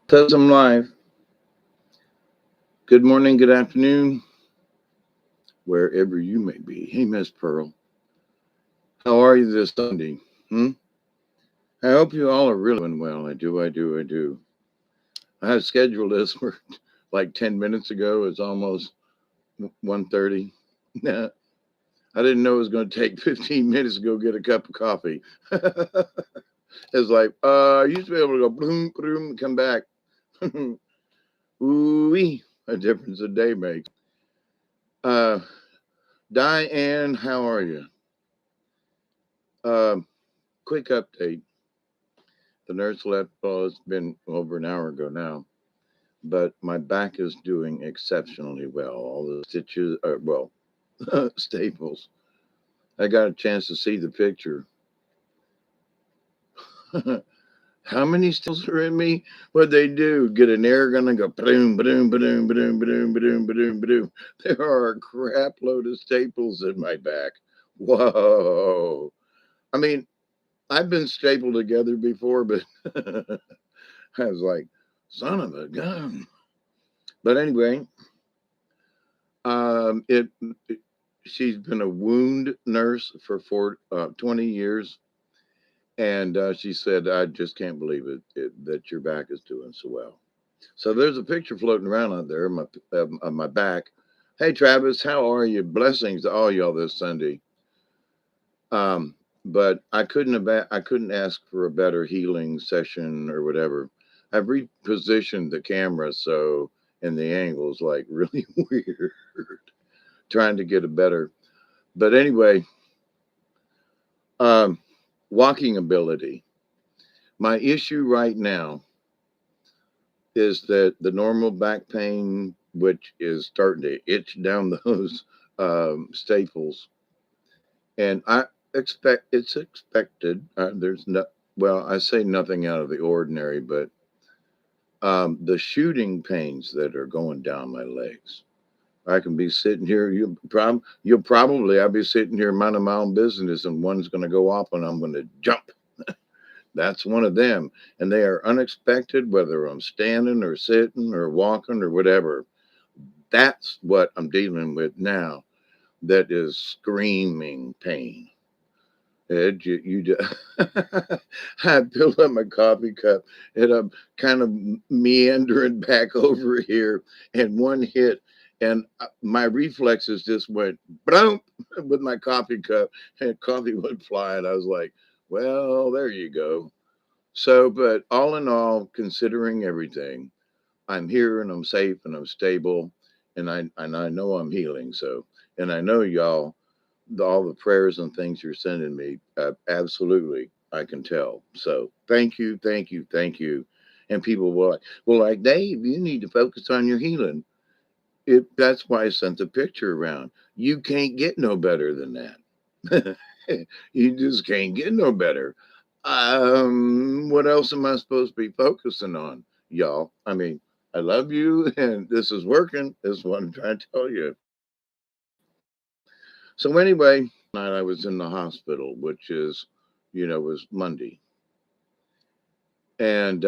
Says I'm live. Good morning, good afternoon, wherever you may be. Hey, Miss Pearl, how are you this Sunday? Hmm? I hope you all are really doing well. I do. I have scheduled this for like 10 minutes ago. It's almost 1:30. Nah, I didn't know it was going to take 15 minutes to go get a cup of coffee. It's like, I used to be able to go boom, boom, and come back. Ooh, a difference a day makes. Uh, Diane, how are you? Um, Quick update. The nurse left, well, it's been over an hour ago now, but my back is doing exceptionally well. All the stitches, well, staples. I got a chance to see the picture. How many staples are in me? What they do? Get an air gun and go boom, boom, boom, boom, boom, boom, boom, boom. There are a crap load of staples in my back. Whoa! I mean, I've been stapled together before, but I was like, son of a gun. But anyway, um, it, it she's been a wound nurse for 20 years, and she said, "I just can't believe that your back is doing so well." So there's a picture floating around out there on my back. Hey, Travis, how are you? Blessings to all y'all this Sunday. But I couldn't ask for a better healing session or whatever. I've repositioned the camera so and the angle's like really weird, trying to get a better. But anyway, um, walking ability. My issue right now is that the normal back pain, which is starting to itch down those staples, and I expect it's expected. There's no, well, I say nothing out of the ordinary, but the shooting pains that are going down my legs. I can be sitting here. You'll probably. I'll be sitting here minding my own business, and one's going to go off, and I'm going to jump. That's one of them, and they are unexpected. Whether I'm standing or sitting or walking or whatever, that's what I'm dealing with now. That is screaming pain. Ed, I filled up my coffee cup and I'm kind of meandering back over here, and one hit, and my reflexes just went boom with my coffee cup, and coffee went flying. I was like, well, there you go. So, but all in all, considering everything, I'm here and I'm safe and I'm stable, and I know I'm healing. So, and I know y'all, all the prayers and things you're sending me, absolutely, I can tell. So, thank you, thank you, thank you. And people were like, well, like Dave, you need to focus on your healing. That's why I sent the picture around. You can't get no better than that. You just can't get no better. What else am I supposed to be focusing on, y'all? I mean, I love you, and this is working. Is what I'm trying to tell you. So anyway, last night I was in the hospital, which is, was Monday, and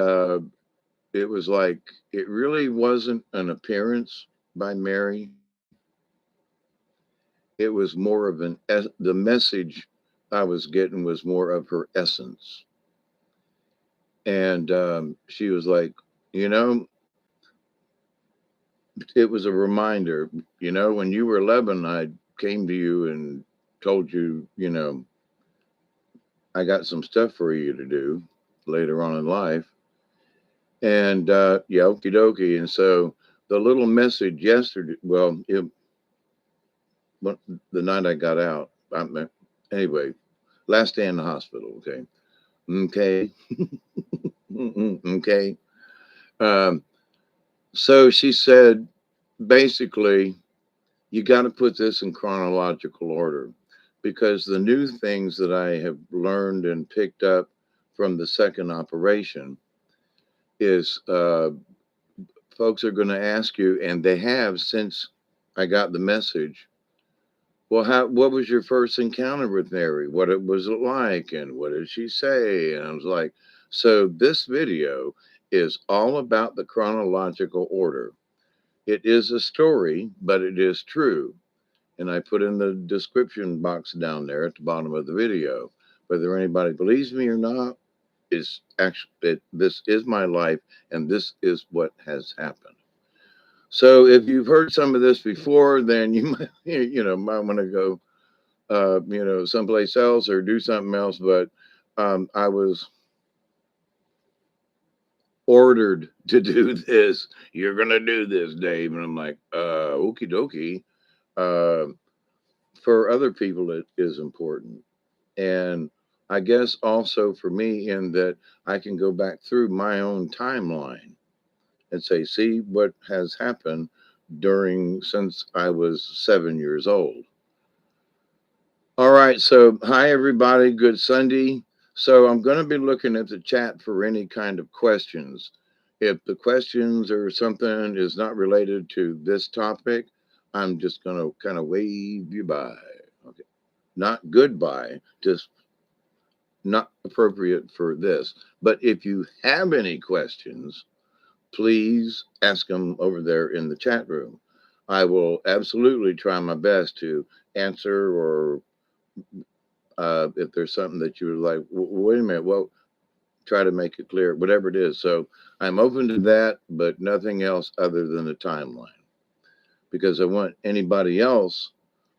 it was like it really wasn't an appearance by Mary. It was more of the message I was getting was more of her essence, and she was like, you know, it was a reminder. When you were 11, I came to you and told you, I got some stuff for you to do later on in life. And yeah, okie dokie. And so the little message yesterday, well, the night I got out, anyway, last day in the hospital. Okay. Okay. Okay. Um, so she said, basically, you got to put this in chronological order because the new things that I have learned and picked up from the second operation is folks are going to ask you, and they have since I got the message. Well, what was your first encounter with Mary? Was it like, and what did she say? And I was like, so this video is all about the chronological order. It is a story, but it is true. And I put in the description box down there at the bottom of the video. Whether anybody believes me or not, is actually this is my life, and this is what has happened. So if you've heard some of this before, then you might might want to go someplace else or do something else. But I was ordered to do this. You're gonna do this, Dave, and I'm like, okie dokie. Uh, for other people, it is important, and I guess also for me, in that I can go back through my own timeline and say, see what has happened during since I was 7 years old. All right. So, hi, everybody. Good Sunday. So, I'm going to be looking at the chat for any kind of questions. If the questions or something is not related to this topic, I'm just going to kind of wave you by. Okay. Not goodbye, just not appropriate for this. But if you have any questions, please ask them over there in the chat room. I will absolutely try my best to answer, or if there's something that you would like, wait a minute, well, try to make it clear, whatever it is. So I'm open to that, but nothing else other than the timeline, because I want anybody else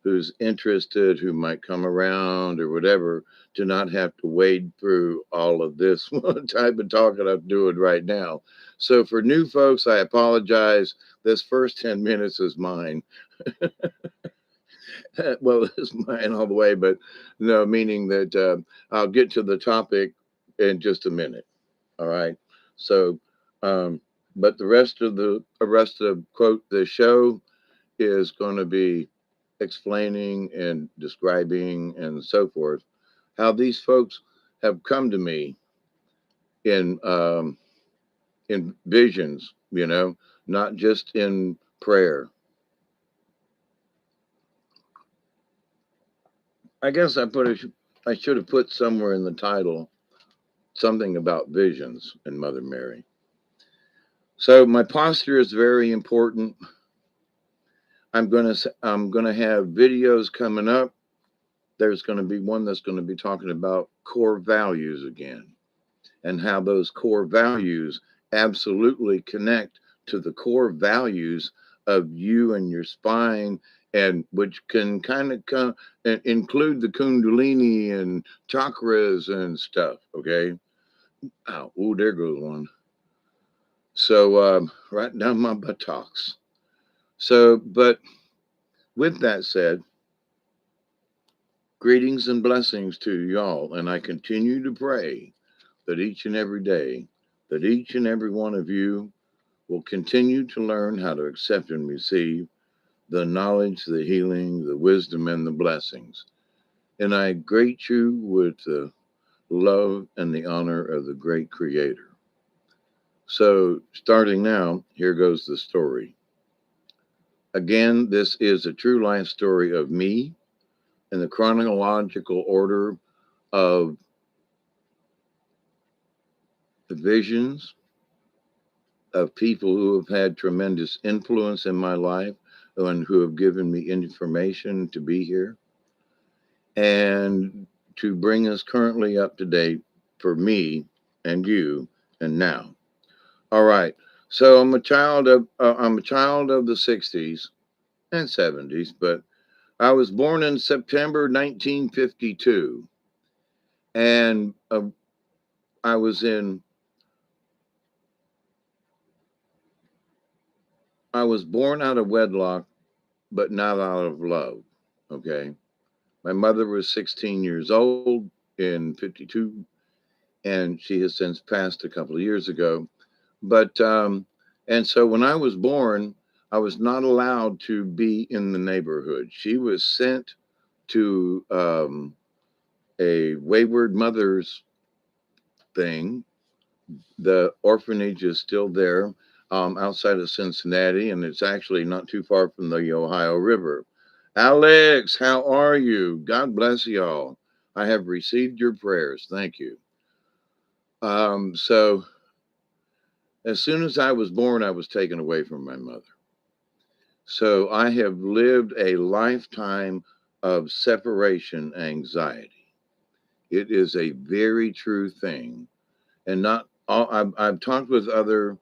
who's interested, who might come around or whatever, to not have to wade through all of this type of talking I'm doing right now. So for new folks, I apologize. This first 10 minutes is mine. Well, it's mine all the way, but no, meaning that I'll get to the topic in just a minute. All right. So, but the rest of quote the show is going to be explaining and describing and so forth how these folks have come to me in visions, not just in prayer. I guess I should have put somewhere in the title something about visions and Mother Mary. So my posture is very important. I'm gonna have videos coming up. There's going to be one that's going to be talking about core values again, and how those core values absolutely connect to the core values of you and your spine, and which can kind of come and include the kundalini and chakras and stuff. Okay. Oh, there goes one. So right down my buttocks. So, but with that said, greetings and blessings to y'all, and I continue to pray that each and every day, that each and every one of you will continue to learn how to accept and receive the knowledge, the healing, the wisdom, and the blessings. And I greet you with the love and the honor of the great Creator. So, starting now, here goes the story. Again, this is a true life story of me in the chronological order of the visions of people who have had tremendous influence in my life and who have given me information to be here and to bring us currently up to date for me and you and now. All right. So I'm a child of the 60s and 70s, but I was born in September 1952, and I was in I was born out of wedlock, but not out of love. Okay. My mother was 16 years old in 52, and she has since passed a couple of years ago. But, and so when I was born, I was not allowed to be in the neighborhood. She was sent to a wayward mother's thing. The orphanage is still there outside of Cincinnati, and it's actually not too far from the Ohio River. Alex, how are you? God bless y'all. I have received your prayers. Thank you. So As soon as I was born, I was taken away from my mother. So I have lived a lifetime of separation anxiety. It is a very true thing. And not all, I've talked with other,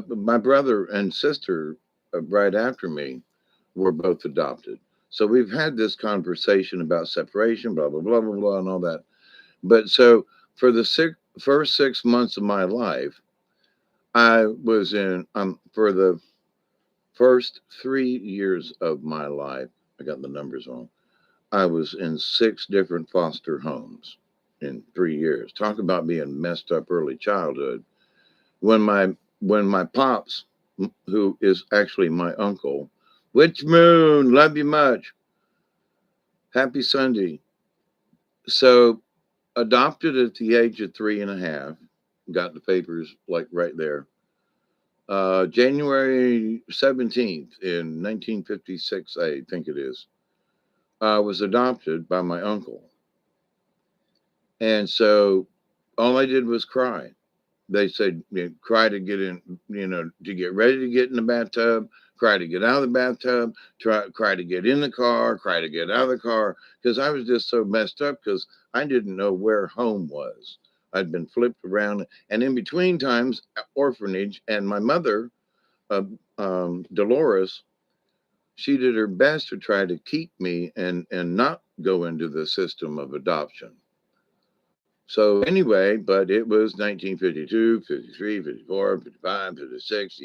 my brother and sister right after me were both adopted. So we've had this conversation about separation, blah, blah, blah, blah, blah, and all that. But so for the first 6 months of my life, I was in, for the first 3 years of my life, I got the numbers wrong. I was in 6 different foster homes in 3 years. Talk about being messed up early childhood. When my pops, who is actually my uncle, Witch Moon, love you much. Happy Sunday. So adopted at the age of 3.5, got the papers like right there. January 17th in 1956, I think it is. I was adopted by my uncle. And so all I did was cry. They said, cry to get in, to get ready to get in the bathtub, cry to get out of the bathtub, cry to get in the car, cry to get out of the car, because I was just so messed up because I didn't know where home was. I'd been flipped around, and in between times, orphanage, and my mother, uh, Dolores, she did her best to try to keep me and not go into the system of adoption. So anyway, but it was 1952, 53, 54, 55, 56,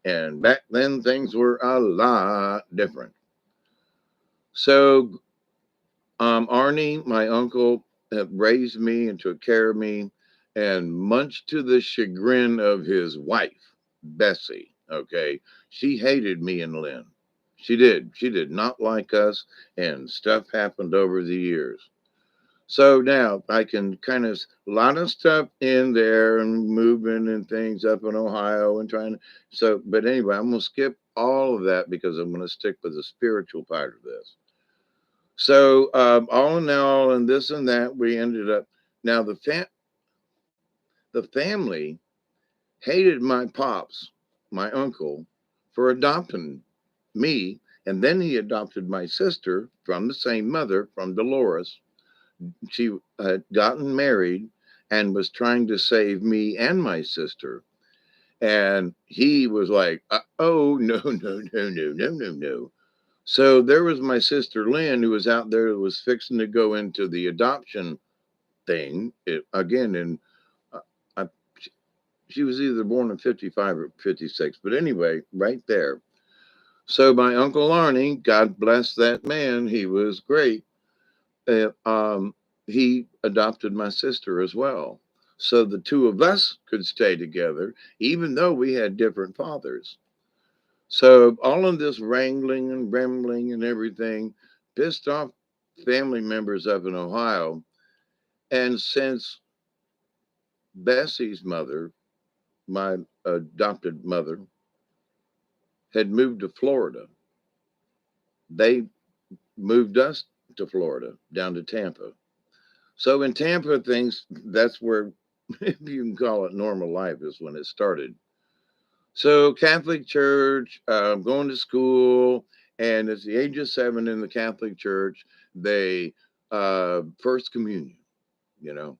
and back then things were a lot different. So Arnie, my uncle, raised me and took care of me, and much to the chagrin of his wife, Bessie, okay, she hated me and Lynn. She did. She did not like us, and stuff happened over the years. So now I can kind of a lot of stuff in there and moving and things up in Ohio and trying to. So, but anyway, I'm gonna skip all of that because I'm gonna stick with the spiritual part of this. So, all in all, and this and that, we ended up. Now the family hated my pops, my uncle, for adopting me, and then he adopted my sister from the same mother, from Dolores. She had gotten married and was trying to save me and my sister. And he was like, oh, no, no, no, no, no, no, no. So there was my sister Lynn, who was out there, who was fixing to go into the adoption thing again. And uh, I, she was either born in 55 or 56. But anyway, right there. So my Uncle Arnie, God bless that man, he was great. uh, um, he adopted my sister as well. So the two of us could stay together, even though we had different fathers. So all of this wrangling and rambling and everything pissed off family members up in Ohio. And since Bessie's mother, my adopted mother, had moved to Florida, they moved us to Florida, down to Tampa. So in Tampa, things that's where, if you can call it normal life, is when it started. So Catholic Church, going to school, and at the age of 7 in the Catholic Church, they First Communion, you know,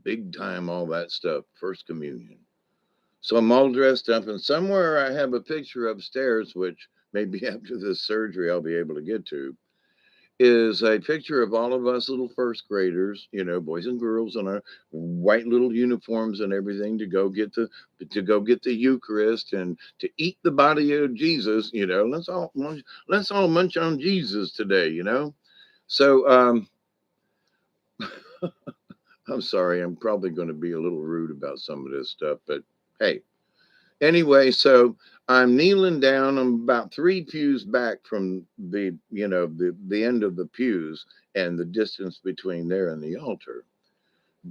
big time, all that stuff, First Communion. So I'm all dressed up, and somewhere I have a picture upstairs, which maybe after this surgery I'll be able to get to, is a picture of all of us little first graders, boys and girls in our white little uniforms and everything to go get the Eucharist and to eat the body of Jesus. Let's all munch on Jesus today. So I'm sorry, I'm probably going to be a little rude about some of this stuff, but hey, anyway, so I'm kneeling down. I'm about 3 pews back from the end of the pews and the distance between there and the altar.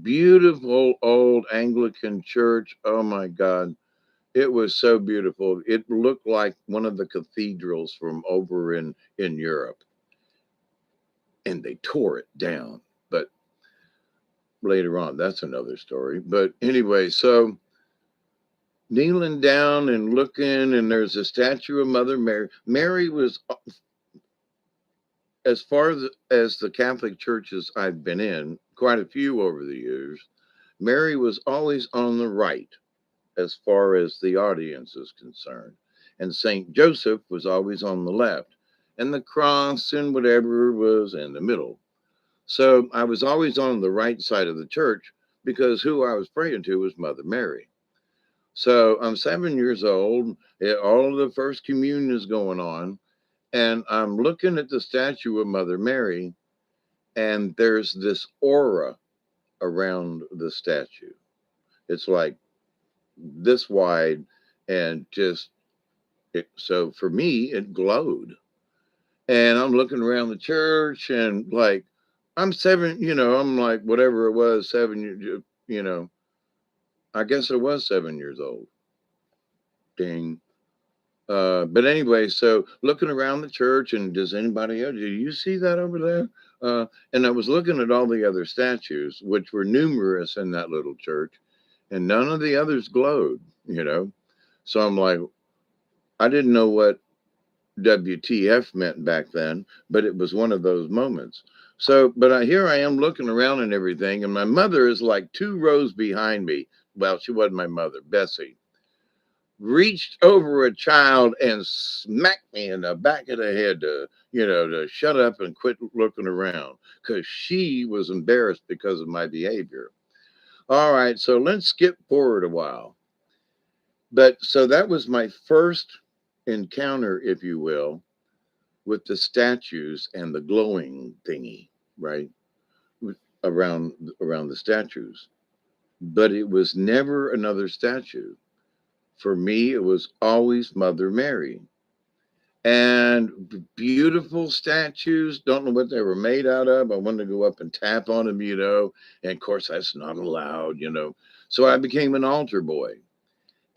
Beautiful old Anglican church. Oh my God. It was so beautiful. It looked like one of the cathedrals from over in Europe. And they tore it down. But later on, that's another story. But anyway, so kneeling down and looking, and there's a statue of Mother Mary. Mary was, as far as the Catholic churches I've been in, quite a few over the years, Mary was always on the right as far as the audience is concerned. And St. Joseph was always on the left. And the cross and whatever was in the middle. So I was always on the right side of the church because who I was praying to was Mother Mary. So I'm 7 years old. All of the first communion is going on. And I'm looking at the statue of Mother Mary, and there's this aura around the statue. It's like this wide, and just so for me, it glowed. And I'm looking around the church, and like, I'm seven, I'm like, whatever it was, 7 years, I guess I was 7 years old. Ding. But anyway, so looking around the church, and does anybody else, do you see that over there? And I was looking at all the other statues, which were numerous in that little church, and none of the others glowed. So I'm like, I didn't know what WTF meant back then, but it was one of those moments. So, but here I am looking around and everything, and my mother is like 2 rows behind me. Well, she wasn't my mother, Bessie. Reached over a child and smacked me in the back of the head to shut up and quit looking around because she was embarrassed because of my behavior. All right, so let's skip forward a while. But so that was my first encounter, if you will, with the statues and the glowing thingy, right? Around the statues. But it was never another statue. For me, it was always Mother Mary. And beautiful statues, don't know what they were made out of. I wanted to go up and tap on them. And of course, that's not allowed. So I became an altar boy.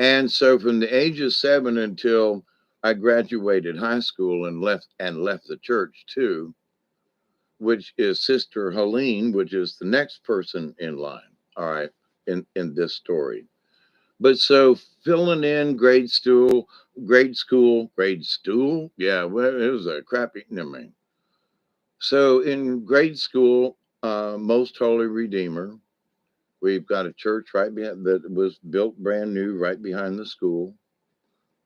And so from the age of 7 until I graduated high school and left the church too, which is Sister Helene, which is the next person in line. All right, in this story. But so filling in grade school. Yeah, well, it was a crappy. Never mind. So in grade school, Most Holy Redeemer, we've got a church right behind that was built brand new right behind the school.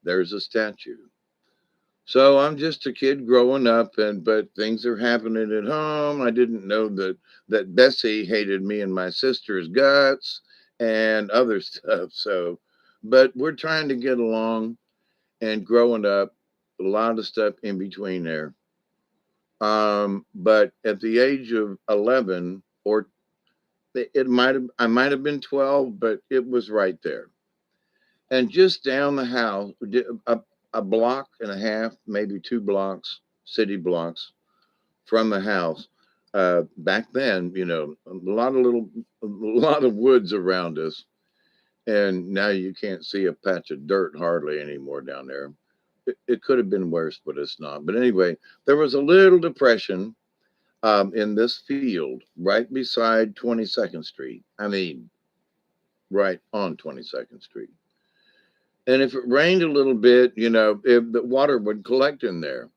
There's a statue. So I'm just a kid growing up, but things are happening at home. I didn't know that Bessie hated me and my sister's guts and other stuff. So, but we're trying to get along and growing up. A lot of stuff in between there. But at the age of 11, or I might have been 12, but it was right there. And just down the house, a block and a half, maybe 2 blocks, city blocks from the house. Back then, a lot of woods around us, and now you can't see a patch of dirt hardly anymore down there. It could have been worse, but it's not. But anyway, there was a little depression in this field right beside 22nd Street. I mean, right on 22nd Street. And if it rained a little bit, if the water would collect in there.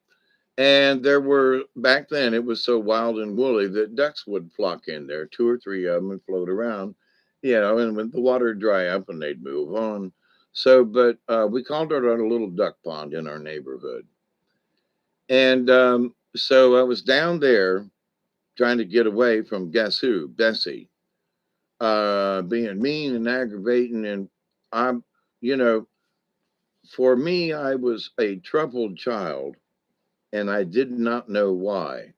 And there were, back then, it was so wild and woolly that ducks would flock in there, 2 or 3 of them, and float around, and when the water would dry up and they'd move on. So, but we called it our little duck pond in our neighborhood. And so I was down there trying to get away from guess who? Bessie, being mean and aggravating. And I'm, you know, for me, I was a troubled child and I did not know why.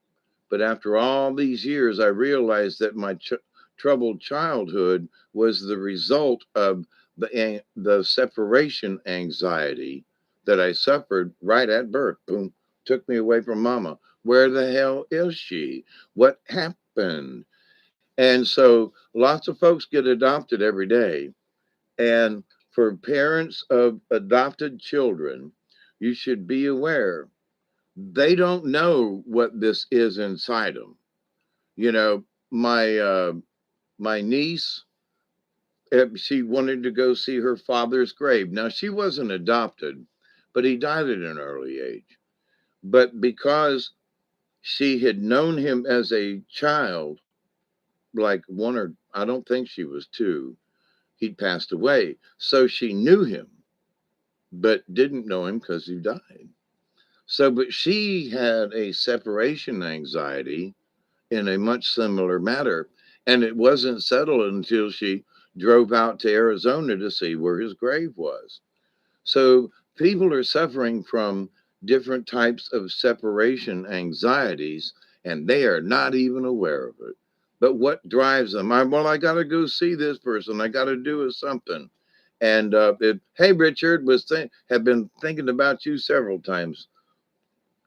But after all these years, I realized that my troubled childhood was the result of the separation anxiety that I suffered right at birth. Boom, took me away from mama. Where the hell is she? What happened? And so lots of folks get adopted every day. And for parents of adopted children, you should be aware they don't know what this is inside them. You know, my niece, she wanted to go see her father's grave. Now, she wasn't adopted, but he died at an early age. But because she had known him as a child, like one or I don't think she was two, he'd passed away. So she knew him, but didn't know him because he died. So, but she had a separation anxiety in a much similar matter. And it wasn't settled until she drove out to Arizona to see where his grave was. So people are suffering from different types of separation anxieties, and they are not even aware of it. But what drives them? Well, I got to go see this person. I got to do something. And hey, Richard have been thinking about you several times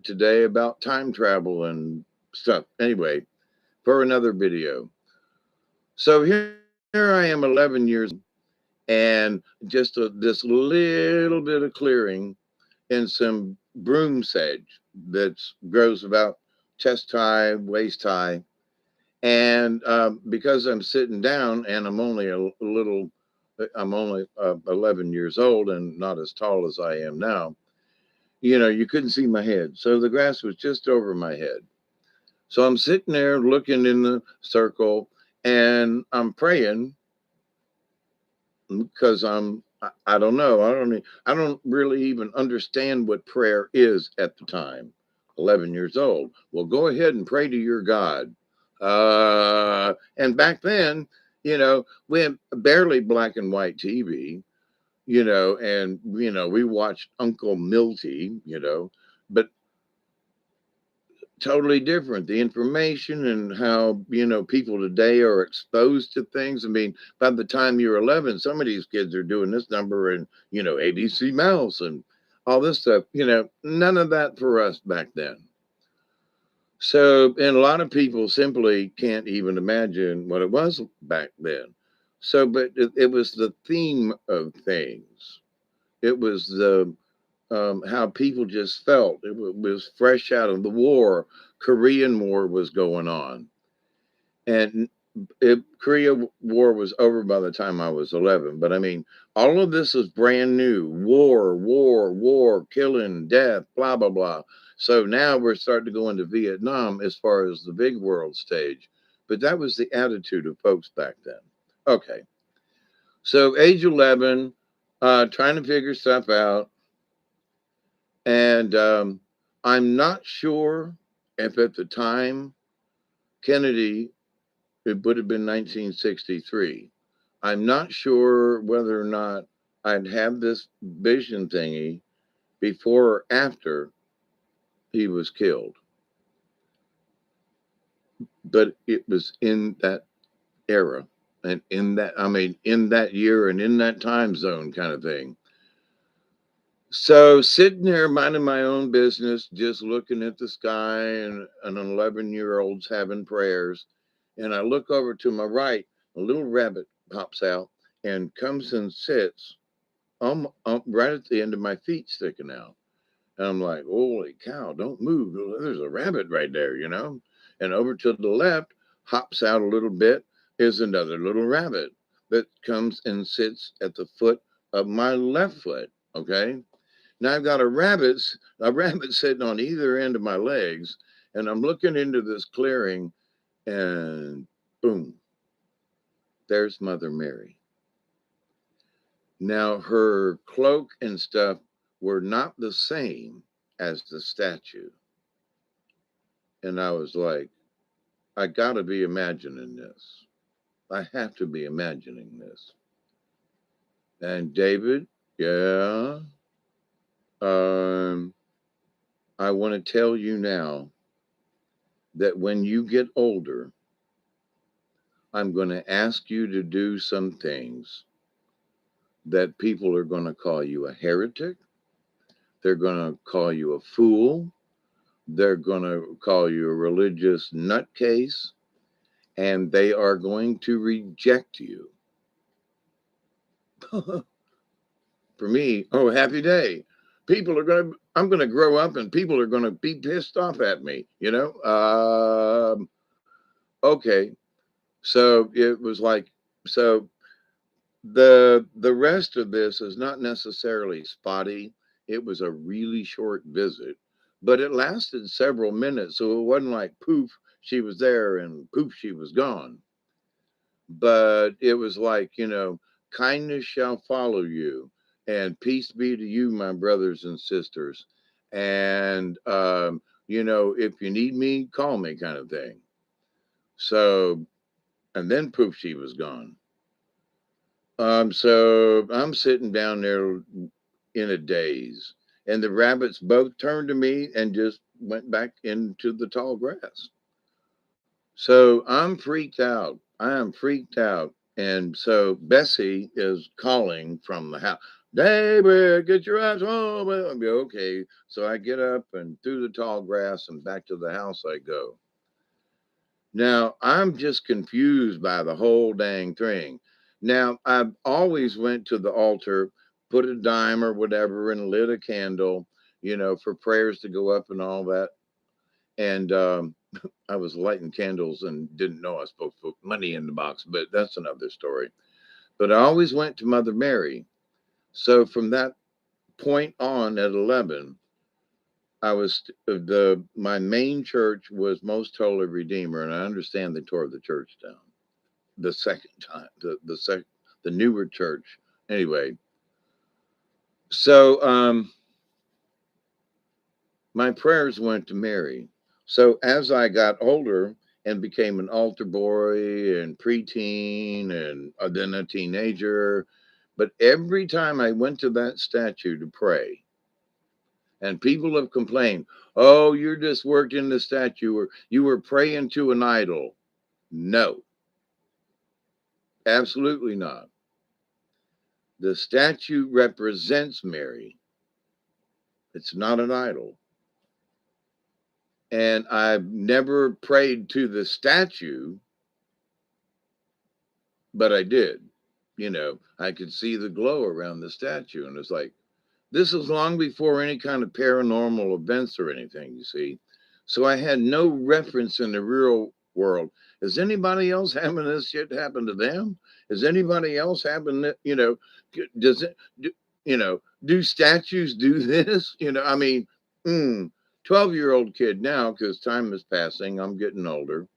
today about time travel and stuff. Anyway, for another video. So here I am, 11 years, and just this little bit of clearing and some broom sedge that grows about chest high, waist high. And because I'm sitting down and I'm only I'm only 11 years old and not as tall as I am now, you couldn't see my head. So the grass was just over my head. So I'm sitting there looking in the circle and I'm praying because I don't know. I don't really even understand what prayer is at the time. 11 years old. Well, go ahead and pray to your God. And back then, we had barely black and white TV, and we watched Uncle Milty, but totally different. The information and how, people today are exposed to things. I mean, by the time you're 11, some of these kids are doing this number and, ABC Mouse and all this stuff, none of that for us back then. So, and a lot of people simply can't even imagine what it was back then. So, but it was the theme of things. It was the how people just felt. It was fresh out of the war. Korean War was going on. And Korea War was over by the time I was 11. But I mean, all of this is brand new. War, killing, death, blah, blah, blah. So now we're starting to go into Vietnam as far as the big world stage. But that was the attitude of folks back then. Okay. So age 11, trying to figure stuff out. And I'm not sure if at the time Kennedy, it would have been 1963. I'm not sure whether or not I'd have this vision thingy before or after he was killed. But it was in that era and in that year and in that time zone kind of thing. So sitting there minding my own business, just looking at the sky and an 11-year-old's having prayers. And I look over to my right, a little rabbit pops out and comes and sits right at the end of my feet sticking out. And I'm like, holy cow, don't move. There's a rabbit right there, And over to the left, hops out a little bit, is another little rabbit that comes and sits at the foot of my left foot. Okay. Now I've got a rabbit sitting on either end of my legs, and I'm looking into this clearing, and boom, there's Mother Mary. Now her cloak and stuff were not the same as the statue. And I was like, I gotta be imagining this. I have to be imagining this. And David, yeah, um, I want to tell you now that when you get older, I'm going to ask you to do some things that people are going to call you a heretic. They're going to call you a fool. They're going to call you a religious nutcase. And they are going to reject you. For me, oh, happy day. I'm going to grow up and people are going to be pissed off at me, Okay. So it was like, so The rest of this is not necessarily spotty. It was a really short visit, but it lasted several minutes, so it wasn't like poof, she was there and poof, she was gone. But it was like, kindness shall follow you, and peace be to you, my brothers and sisters. And if you need me, call me, kind of thing. So, and then poof, she was gone. So I'm sitting down there in a daze, and the rabbits both turned to me and just went back into the tall grass. So I'm freaked out. I am freaked out. And so Bessie is calling from the house, David, get your ass home. I'll be okay. So I get up and through the tall grass and back to the house I go. Now I'm just confused by the whole dang thing. Now I've always went to the altar, put a dime or whatever, and lit a candle, for prayers to go up and all that. And I was lighting candles and didn't know I was supposed to put money in the box, but that's another story. But I always went to Mother Mary. So from that point on at 11, I was the my main church was Most Holy Redeemer, and I understand they tore the church down the second time, the newer church. Anyway, so my prayers went to Mary. So as I got older and became an altar boy and preteen and then a teenager, but every time I went to that statue to pray, and people have complained, oh, you're just worked in the statue or you were praying to an idol. No, absolutely not. The statue represents Mary. It's not an idol. And I've never prayed to the statue, but I did. I could see the glow around the statue, and it's like, this is long before any kind of paranormal events or anything, you see. So I had no reference in the real world. Is anybody else having this shit happen to them? Is anybody else having it? Does it, do statues do this? I mean, 12-year-old kid now, because time is passing, I'm getting older.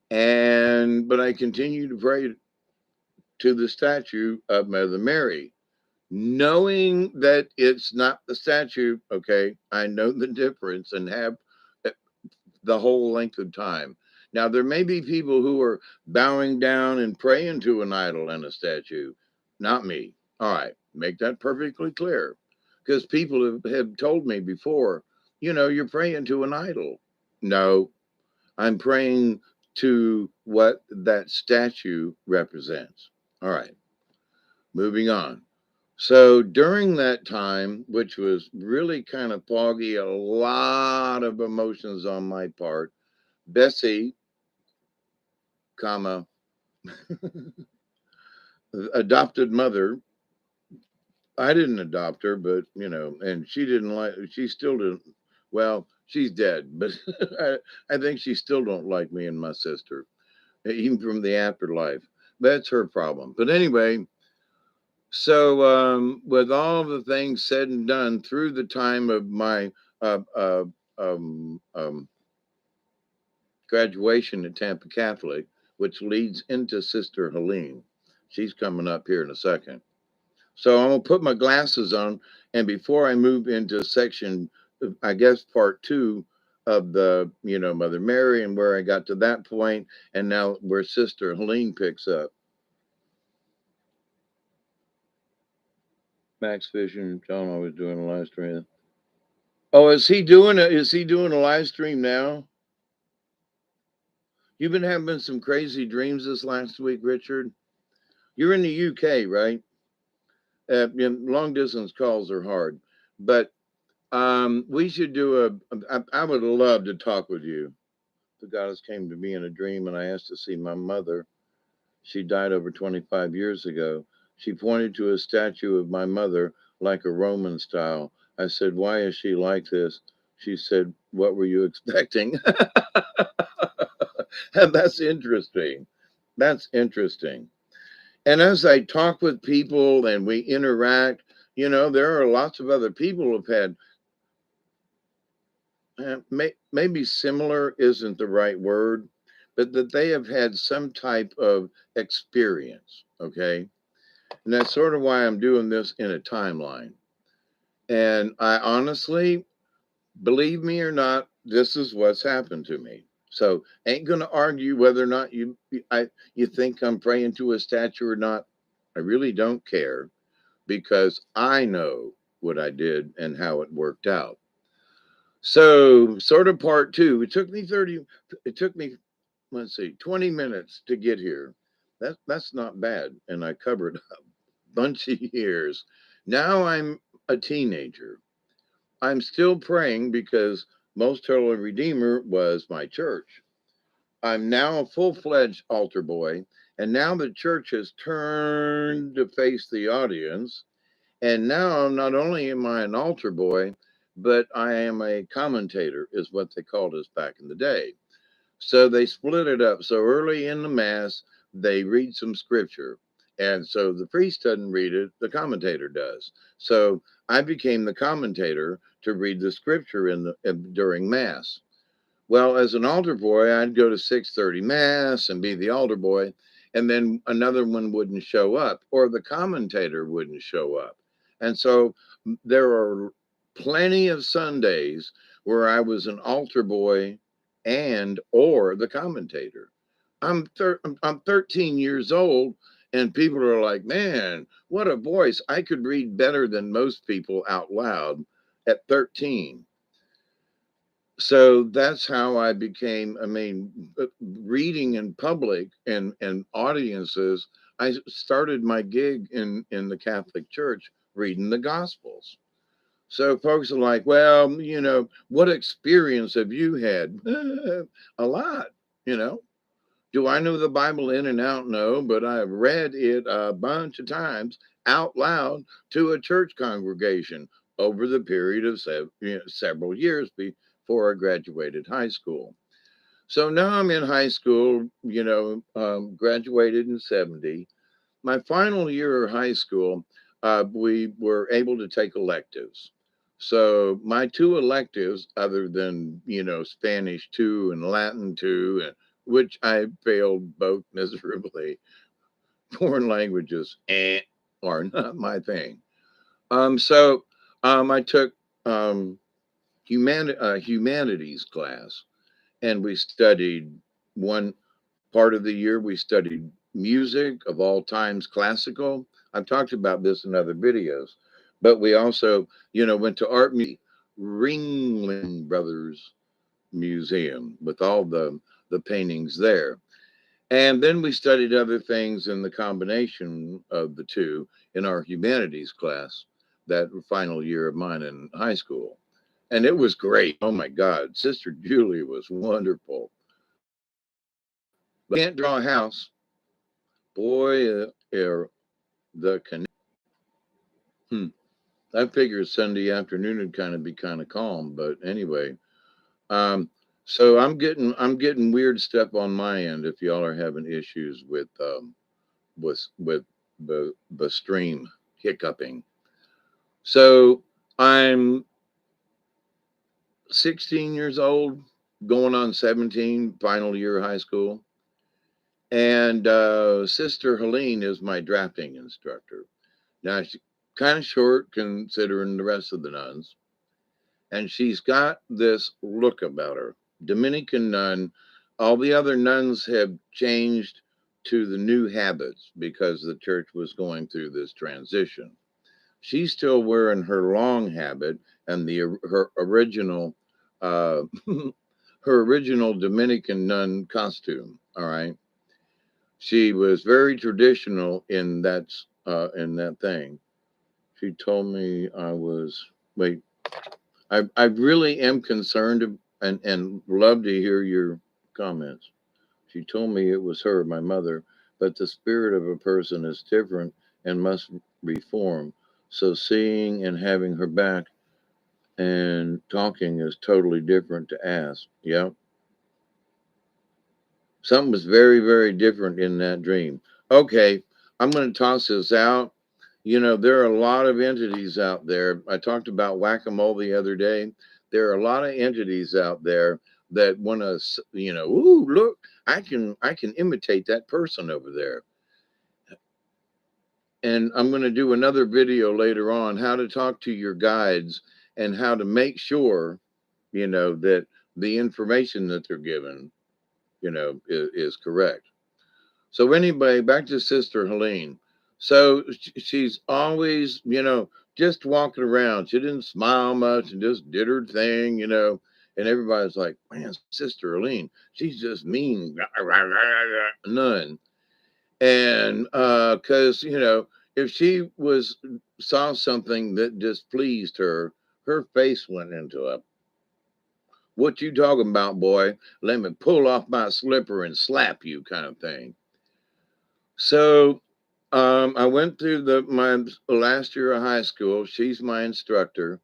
But I continue to pray to the statue of Mother Mary, knowing that it's not the statue. Okay, I know the difference and have the whole length of time. Now, there may be people who are bowing down and praying to an idol and a statue, not me. All right, make that perfectly clear, because people have told me before, you're praying to an idol. No, I'm praying to what that statue represents. All right, moving on. So during that time, which was really kind of foggy, a lot of emotions on my part, Bessie, comma, adopted mother. I didn't adopt her, but and she didn't like. She still didn't. Well, she's dead, but I think she still don't like me and my sister, even from the afterlife. That's her problem. But anyway, so with all the things said and done through the time of my uh, uh, um, um, graduation at Tampa Catholic, which leads into Sister Helene. She's coming up here in a second. So I'm going to put my glasses on. And before I move into section, I guess part two of the, Mother Mary and where I got to that point, and now where Sister Helene picks up. Max Fisher and John always doing a live stream. Oh, is he doing a live stream now? You've been having some crazy dreams this last week, Richard. You're in the UK, right? Long distance calls are hard, but we should do I would love to talk with you. The goddess came to me in a dream, and I asked to see my mother. She died over 25 years ago. She pointed to a statue of my mother, like a Roman style. I said, "Why is she like this?" She said, "What were you expecting?" And that's interesting. That's interesting. And as I talk with people and we interact, there are lots of other people who've had, maybe similar isn't the right word, but that they have had some type of experience. Okay. And that's sort of why I'm doing this in a timeline. And I honestly, believe me or not, this is what's happened to me. So ain't gonna argue whether or not you think I'm praying to a statue or not. I really don't care because I know what I did and how it worked out. So sort of part two. It took me, let's see, 20 minutes to get here. That's not bad. And I covered a bunch of years. Now I'm a teenager. I'm still praying because Most Holy Redeemer was my church. I'm now a full fledged altar boy, and now the church has turned to face the audience. And now not only am I an altar boy, but I am a commentator, is what they called us back in the day. So they split it up. So early in the Mass, they read some scripture. And so the priest doesn't read it, the commentator does. So I became the commentator to read the scripture during Mass. Well, as an altar boy, I'd go to 6:30 Mass and be the altar boy, and then another one wouldn't show up, or the commentator wouldn't show up. And so there are plenty of Sundays where I was an altar boy and or the commentator. I'm 13 years old, and people are like, "Man, what a voice! I could read better than most people out loud at 13." So that's how I became, I mean, reading in public and audiences. I started my gig in the Catholic Church reading the Gospels. So folks are like, well, what experience have you had? A lot, you know. Do I know the Bible in and out? No, but I've read it a bunch of times out loud to a church congregation over the period of several years before I graduated high school. So now I'm in high school, graduated in 70. My final year of high school, we were able to take electives. So my two electives, other than Spanish two and Latin two, and which I failed both miserably, foreign languages are not my thing. So I took humanities class, and we studied one part of the year. We studied music of all times, classical. I've talked about this in other videos, but we also, went to art Ringling Brothers Museum with all the paintings there. And then we studied other things in the combination of the two in our humanities class that final year of mine in high school. And it was great. Oh my God. Sister Julie was wonderful. But can't draw a house. Boy, the hmm. I figured Sunday afternoon would kind of be kind of calm, but anyway. Um, so I'm getting weird stuff on my end if y'all are having issues with the stream hiccuping. So I'm 16 years old, going on 17, final year of high school. And Sister Helene is my drafting instructor. Now, she's kind of short considering the rest of the nuns. And she's got this look about her. Dominican nun, all the other nuns have changed to the new habits because the church was going through this transition. She's still wearing her long habit and her original uh, her original Dominican nun costume. All right, she was very traditional in that thing. She told me I was wait. I really am concerned and love to hear your comments. She told me it was her, my mother, but the spirit of a person is different and must reform. So seeing and having her back and talking is totally different to ask. Yeah. Something was very, very different in that dream. Okay. I'm going to toss this out. You know, there are a lot of entities out there. I talked about whack-a-mole the other day. There are a lot of entities out there that want to, you know, ooh, look, I can imitate that person over there. And I'm going to do another video later on how to talk to your guides and how to make sure, you know, that the information that they're given, you know, is correct. So anyway, back to Sister Helene. So she's always, you know, just walking around. She didn't smile much and just did her thing, you know. And everybody's like, man, Sister Helene, she's just mean. None. And because, you know, if she was saw something that displeased her, her face went into a what you talking about, boy? Let me pull off my slipper and slap you kind of thing. So I went through my last year of high school. She's my instructor,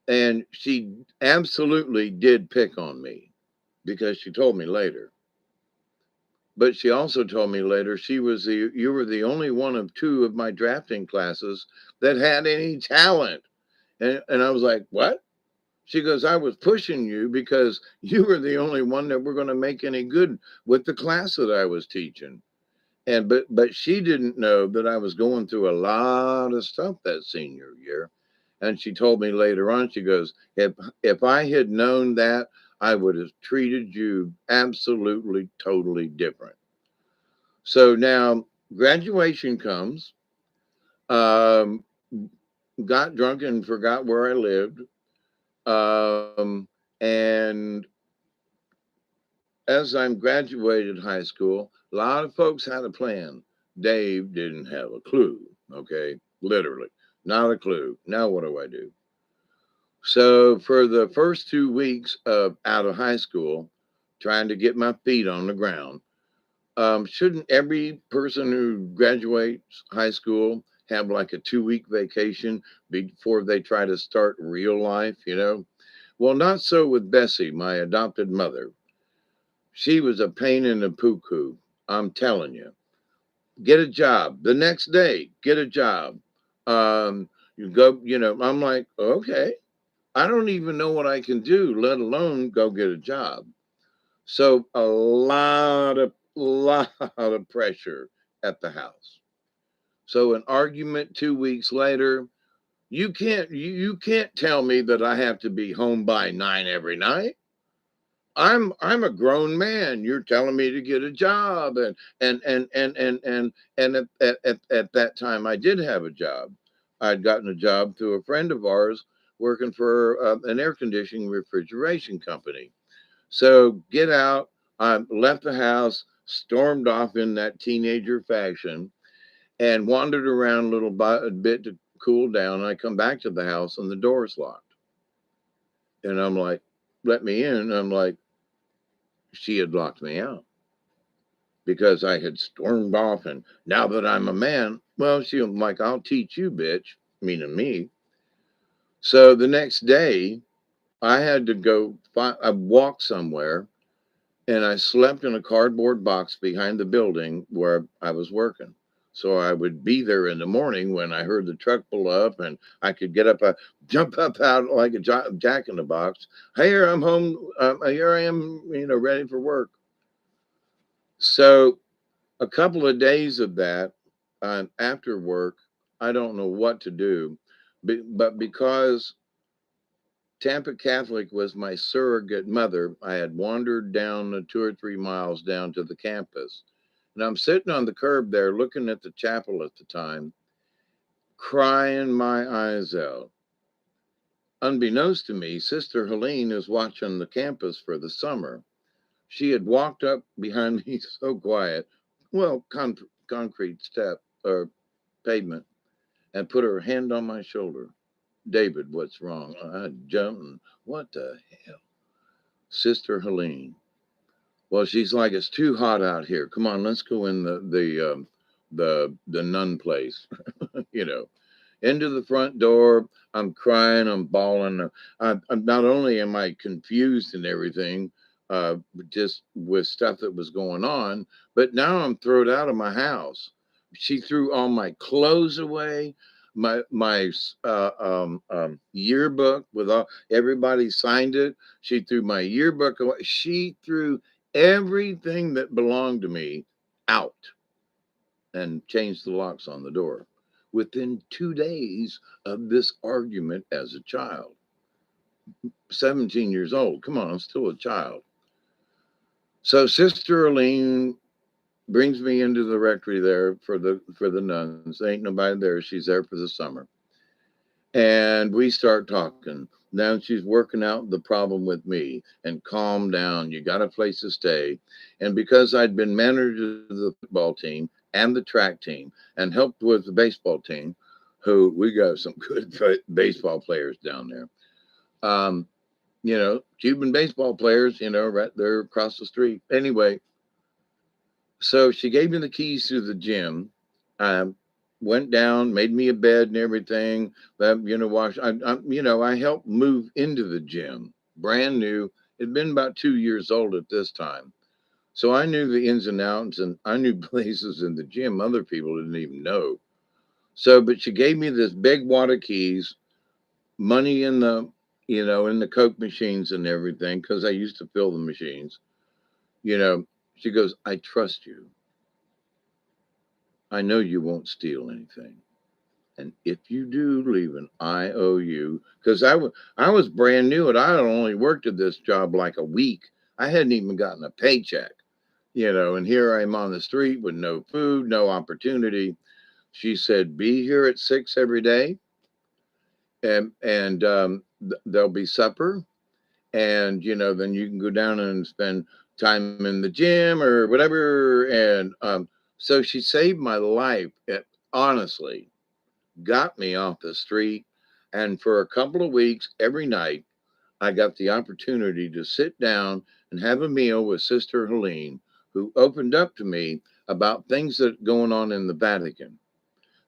and she absolutely did pick on me because she told me later. But she also told me later you were the only one of two of my drafting classes that had any talent. And I was like, what? She goes, I was pushing you because you were the only one that were going to make any good with the class that I was teaching. And but she didn't know that I was going through a lot of stuff that senior year. And she told me later on, she goes, if I had known that, I would have treated you absolutely totally different. So now graduation comes. Um, got drunk and forgot where I lived. And as I'm graduated high school, a lot of folks had a plan. Dave didn't have a clue. Okay, literally, not a clue. Now what do I do? So for the first 2 weeks of out of high school, trying to get my feet on the ground, shouldn't every person who graduates high school have like a 2 week vacation before they try to start real life? You know, well, not so with Bessie, my adopted mother. She was a pain in the poo poo. I'm telling you. Get a job. The next day, get a job. You go, you know, I'm like, okay, I don't even know what I can do, let alone go get a job. So a lot of pressure at the house. So an argument 2 weeks later, you can't tell me that I have to be home by 9 every night. I'm a grown man. You're telling me to get a job, and at that time I did have a job. I'd gotten a job through a friend of ours working for an air conditioning refrigeration company. So get out. I left the house, stormed off in that teenager fashion, and wandered around a a bit to cool down. I come back to the house and the door's locked, and I'm like, "Let me in." I'm like, she had locked me out because I had stormed off. And now that I'm a man, well, she was like, I'll teach you, bitch, meaning me. So the next day, I had to I walked somewhere and I slept in a cardboard box behind the building where I was working. So I would be there in the morning when I heard the truck pull up and I could get up, jump up out like a jack in the box. Here I'm home. Here I am, you know, ready for work. So a couple of days of that after work, I don't know what to do, but because Tampa Catholic was my surrogate mother, I had wandered down the 2 or 3 miles down to the campus. And I'm sitting on the curb there looking at the chapel at the time, crying my eyes out. Unbeknownst to me, Sister Helene is watching the campus for the summer. She had walked up behind me so quiet, well, concrete step or pavement, and put her hand on my shoulder. David, what's wrong? I jumped and what the hell? Sister Helene. Well, she's like, it's too hot out here. Come on, let's go in the nun place. You know, into the front door. I'm crying. I'm bawling. I'm not only am I confused and everything, just with stuff that was going on, but now I'm thrown out of my house. She threw all my clothes away, my yearbook with all everybody signed it. She threw my yearbook away. She threw everything that belonged to me out and changed the locks on the door within 2 days of this argument as a child. 17 years old. Come on, I'm still a child. So Sister Helene brings me into the rectory there for the nuns. Ain't nobody there. She's there for the summer. And we start talking. Now she's working out the problem with me and calm down. You got a place to stay. And because I'd been manager of the football team and the track team and helped with the baseball team, who we got some good baseball players down there. Um, Cuban baseball players, right there across the street. Anyway, so she gave me the keys to the gym. I went down, made me a bed and everything. Wash. I helped move into the gym, brand new. It'd been about 2 years old at this time, so I knew the ins and outs, and I knew places in the gym other people didn't even know. So, but she gave me this big wad of keys, money in the Coke machines and everything, because I used to fill the machines. You know, she goes, "I trust you. I know you won't steal anything. And if you do leave an IOU, because I was brand new and I had only worked at this job like a week. I hadn't even gotten a paycheck, and here I am on the street with no food, no opportunity." She said, "Be here at 6 every day, and there'll be supper, and then you can go down and spend time in the gym or whatever." And so she saved my life. Honestly, got me off the street. And for a couple of weeks, every night, I got the opportunity to sit down and have a meal with Sister Helene, who opened up to me about things that going on in the Vatican,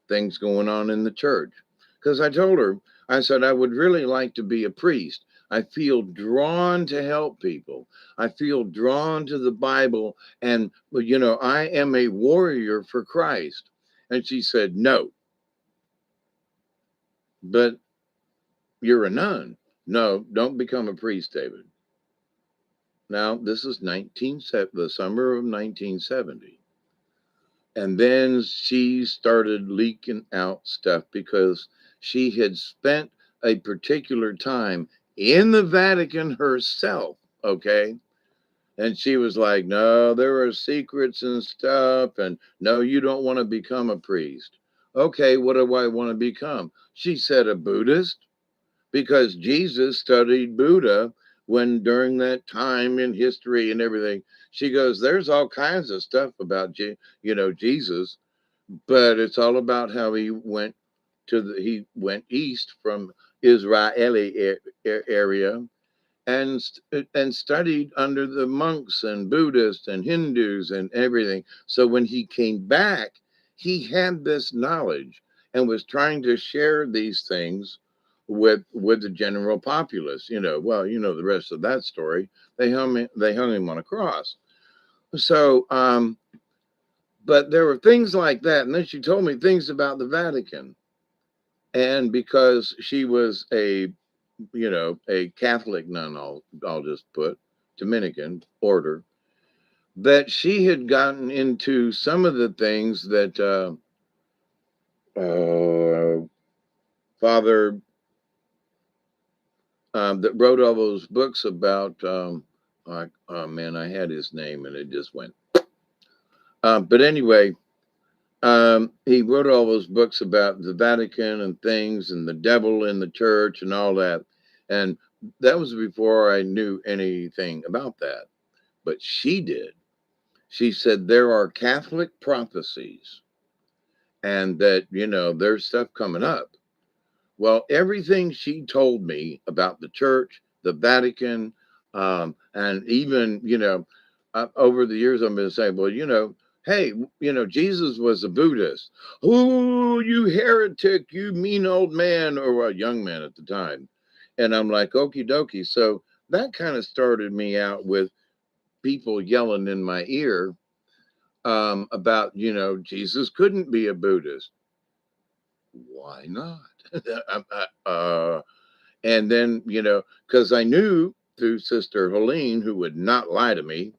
things going on in the church. Because I told her, I said, I would really like to be a priest. I feel drawn to help people. I feel drawn to the Bible. And, I am a warrior for Christ. And she said, "No, but you're a nun. No, don't become a priest, David." Now, this is the summer of 1970. And then she started leaking out stuff because she had spent a particular time in the Vatican herself. Okay. And she was like, "No, there are secrets and stuff. And no, you don't want to become a priest." "Okay, what do I want to become?" She said, "A Buddhist." Because Jesus studied Buddha when during that time in history and everything. She goes, "There's all kinds of stuff about Jesus, but it's all about how he went east from Israeli area and studied under the monks and Buddhists and Hindus and everything. So when he came back, he had this knowledge and was trying to share these things with the general populace. Well, the rest of that story. They hung him on a cross. So, but there were things like that, and then she told me things about the Vatican, and because she was a Catholic nun, I'll just put Dominican order, that she had gotten into some of the things that Father that wrote all those books about. Oh man, I had his name and it just went. But anyway, he wrote all those books about the Vatican and things and the devil in the church and all that. And that was before I knew anything about that. But she did. She said there are Catholic prophecies and that, there's stuff coming up. Well, everything she told me about the church, the Vatican, and even, over the years, I'm going to say, well, hey, Jesus was a Buddhist. "Oh, you heretic, you mean old man," or a young man at the time. And I'm like, okie dokie. So that kind of started me out with people yelling in my ear. about, Jesus couldn't be a Buddhist. Why not? And then, because I knew through Sister Helene, who would not lie to me,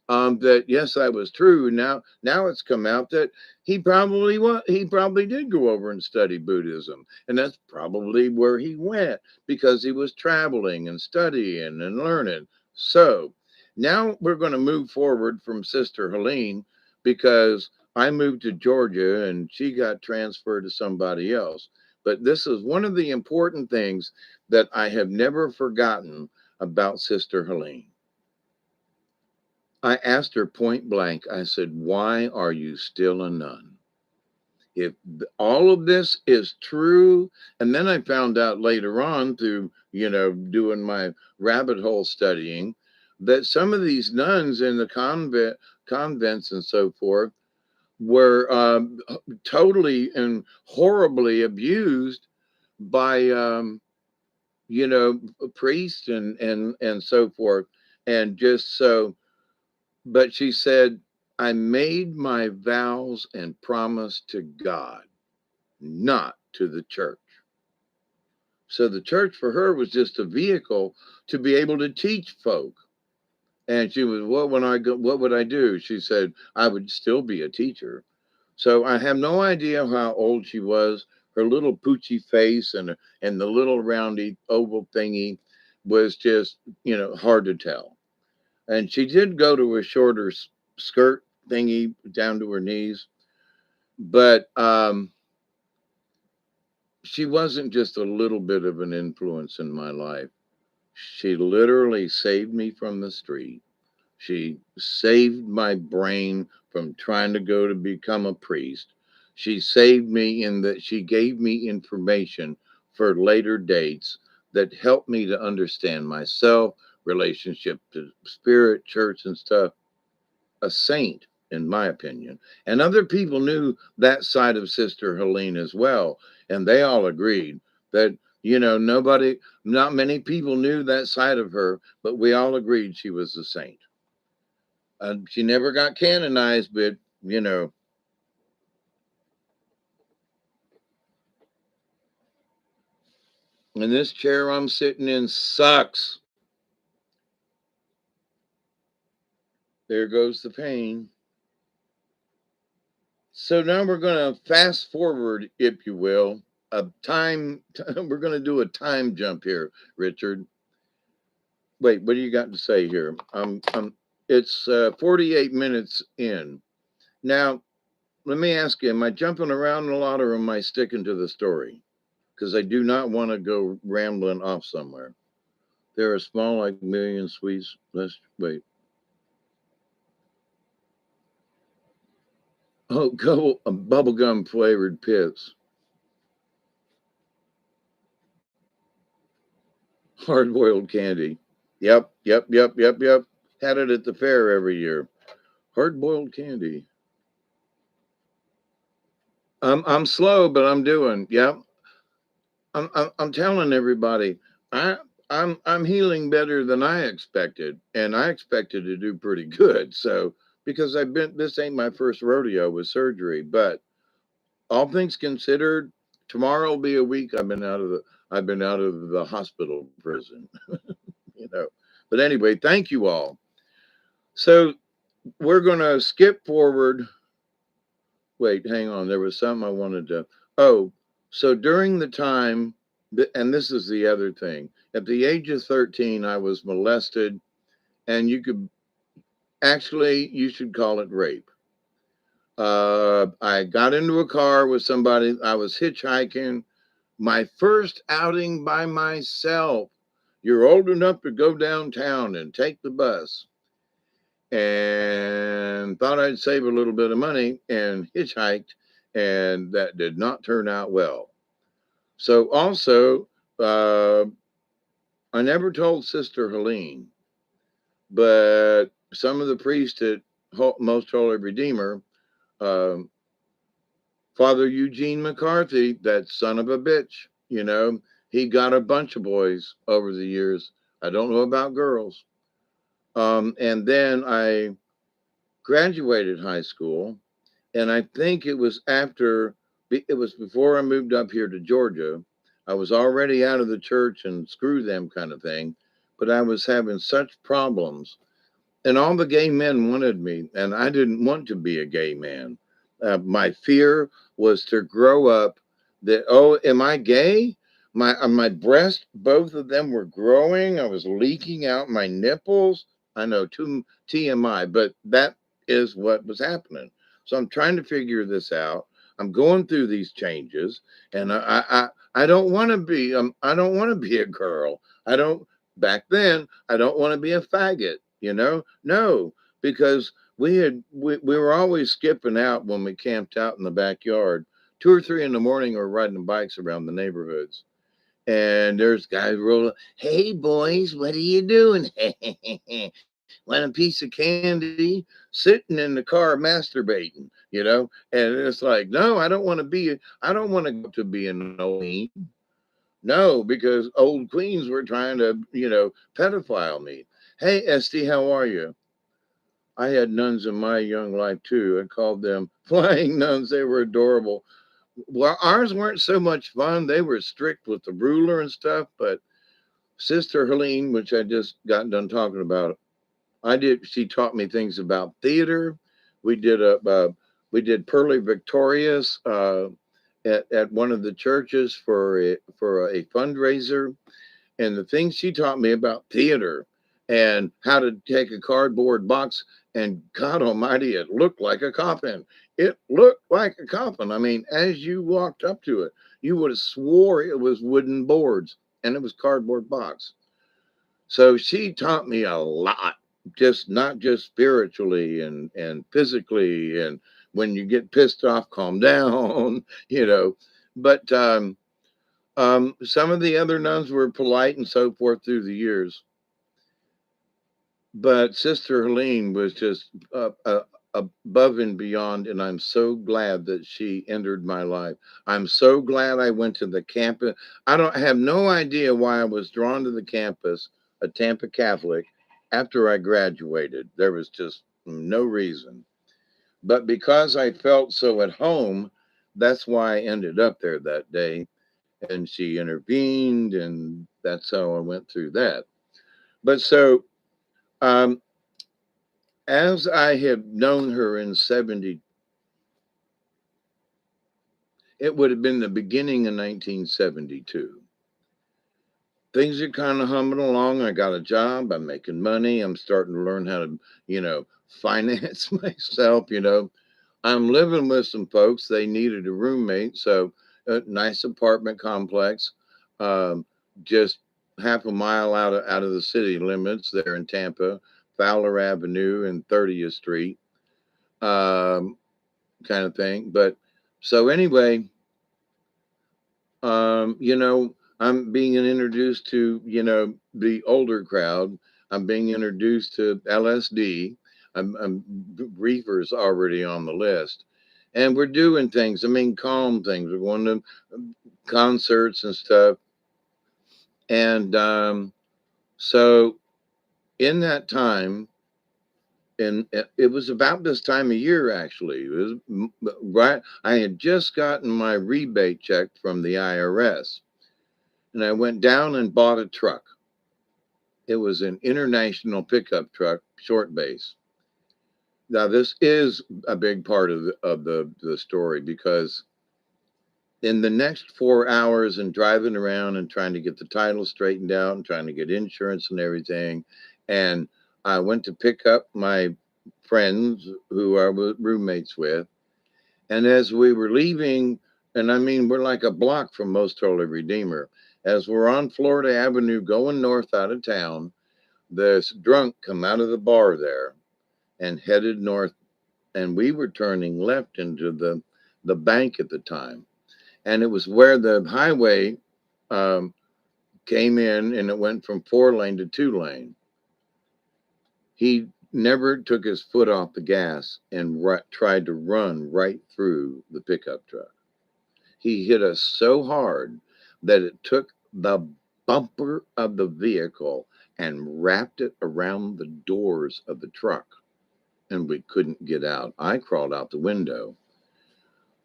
that yes, I was true. Now it's come out that he probably did go over and study Buddhism, and that's probably where he went because he was traveling and studying and learning. So now we're going to move forward from Sister Helene because I moved to Georgia and she got transferred to somebody else. But this is one of the important things that I have never forgotten about Sister Helene. I asked her point blank, I said, "Why are you still a nun? If all of this is true," and then I found out later on through, doing my rabbit hole studying, that some of these nuns in the convents and so forth were totally and horribly abused by, priests and so forth. And just so, but she said, "I made my vows and promised to God, not to the church." So the church for her was just a vehicle to be able to teach folk. And she was, what would I do? She said, "I would still be a teacher." So I have no idea how old she was. Her little poochy face and the little roundy oval thingy was just, hard to tell. And she did go to a shorter skirt thingy down to her knees, but she wasn't just a little bit of an influence in my life. She literally saved me from the street. She saved my brain from trying to go to become a priest. She saved me in that she gave me information for later dates that helped me to understand myself, relationship to spirit, church, and stuff. A saint, in my opinion. And other people knew that side of Sister Helene as well. And they all agreed that, not many people knew that side of her, but we all agreed she was a saint. She never got canonized, but, and this chair I'm sitting in sucks. There goes the pain. So now we're going to fast forward, if you will, a time. We're going to do a time jump here, Richard. Wait, what do you got to say here? It's 48 minutes in. Now, let me ask you, am I jumping around a lot or am I sticking to the story? Because I do not want to go rambling off somewhere. There are small like million sweets. Let's wait. Oh, go bubblegum flavored pits. Hard boiled candy. Yep, yep, yep, yep, yep. Had it at the fair every year. Hard boiled candy. I'm slow, but I'm doing. Yep. I'm telling everybody, I I'm healing better than I expected, and I expected to do pretty good. So because this ain't my first rodeo with surgery, but all things considered, tomorrow will be a week I've been out of the hospital prison, you know. But anyway, thank you all. So we're gonna skip forward. Wait, hang on. There was something I wanted to. Oh, so during the time, and this is the other thing. At the age of 13, I was molested, and you should call it rape. I got into a car with somebody. I was hitchhiking. My first outing by myself. You're old enough to go downtown and take the bus. And thought I'd save a little bit of money and hitchhiked, and that did not turn out well. So, also, I never told Sister Helene, but some of the priests at Most Holy Redeemer, um, Father Eugene McCarthy, that son of a bitch, he got a bunch of boys over the years. I don't know about girls. And then graduated high school, and I think it was before I moved up here to Georgia. I was already out of the church and screw them kind of thing, but I was having such problems, and all the gay men wanted me, and I didn't want to be a gay man. My fear was to grow up that, oh, am I gay? My breast, both of them were growing. I was leaking out my nipples. I know, too TMI, but that is what was happening. So I'm trying to figure this out. I'm going through these changes, and I don't want to be I don't want to be a girl. I don't back then. I don't want to be a faggot. No, because we were always skipping out when we camped out in the backyard. 2 or 3 in the morning, we're riding bikes around the neighborhoods, and there's guys rolling. Hey boys, what are you doing? Want a piece of candy? Sitting in the car masturbating, And it's like, no, I don't want to be. I don't want to go to be an old queen. No, because old queens were trying to, pedophile me. Hey, Esty, how are you? I had nuns in my young life too. I called them flying nuns. They were adorable. Well, ours weren't so much fun. They were strict with the ruler and stuff. But Sister Helene, which I just got done talking about, She taught me things about theater. We did we did Pearly Victorious at one of the churches for a fundraiser, and the things she taught me about theater and how to take a cardboard box, and God almighty, it looked like a coffin. It looked like a coffin. I mean, as you walked up to it, you would have swore it was wooden boards, and it was cardboard box. So she taught me a lot, just not just spiritually and physically, and when you get pissed off, calm down, but some of the other nuns were polite and so forth through the years, but Sister Helene was just above and beyond, and I'm so glad that she entered my life. I'm so glad I went to the campus. I don't have no idea why I was drawn to the campus, a Tampa Catholic, after I graduated. There was just no reason. But because I felt so at home, that's why I ended up there that day. And she intervened, and that's how I went through that. But so, um, as I have known her in 70, it would have been the beginning of 1972. Things are kind of humming along. I got a job. I'm making money. I'm starting to learn how to, finance myself. I'm living with some folks. They needed a roommate. So, a nice apartment complex, um, just half a mile out of the city limits there in Tampa, Fowler Avenue and 30th Street, um, kind of thing. But so anyway, I'm being introduced to, the older crowd. I'm being introduced to LSD. I'm reefers already on the list. And we're doing things. I mean, calm things. We're going to concerts and stuff. And so in that time, and it was about this time of year, actually. It was right. I had just gotten my rebate check from the IRS, and I went down and bought a truck. It was an international pickup truck, short base. Now, this is a big part of the story, because in the next 4 hours and driving around and trying to get the title straightened out and trying to get insurance and everything, and I went to pick up my friends who I was roommates with, and as we were leaving, and I mean, we're like a block from Most Holy Redeemer, as we're on Florida Avenue going north out of town, this drunk come out of the bar there and headed north, and we were turning left into the bank at the time, and it was where the highway um, came in, and it went from 4 lane to 2 lane. He never took his foot off the gas and tried to run right through the pickup truck. He hit us so hard that it took the bumper of the vehicle and wrapped it around the doors of the truck. and we couldn't get out. I crawled out the window.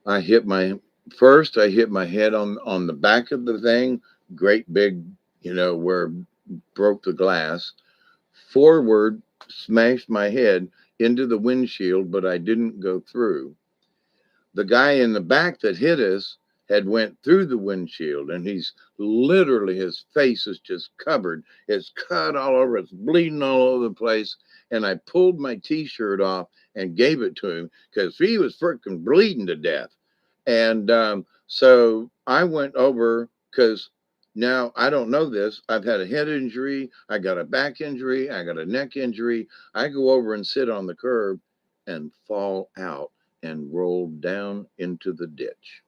I hit my I hit my head on the back of the thing, great big, where broke the glass. Forward, smashed my head into the windshield, but I didn't go through. The guy in the back that hit us had went through the windshield, and he's literally, his face is just covered. It's cut all over. It's bleeding all over the place. And I pulled my t-shirt off and gave it to him because he was freaking bleeding to death. And so I went over because now I don't know this. I've had a head injury. I got a back injury. I got a neck injury. I go over and sit on the curb and fall out and roll down into the ditch.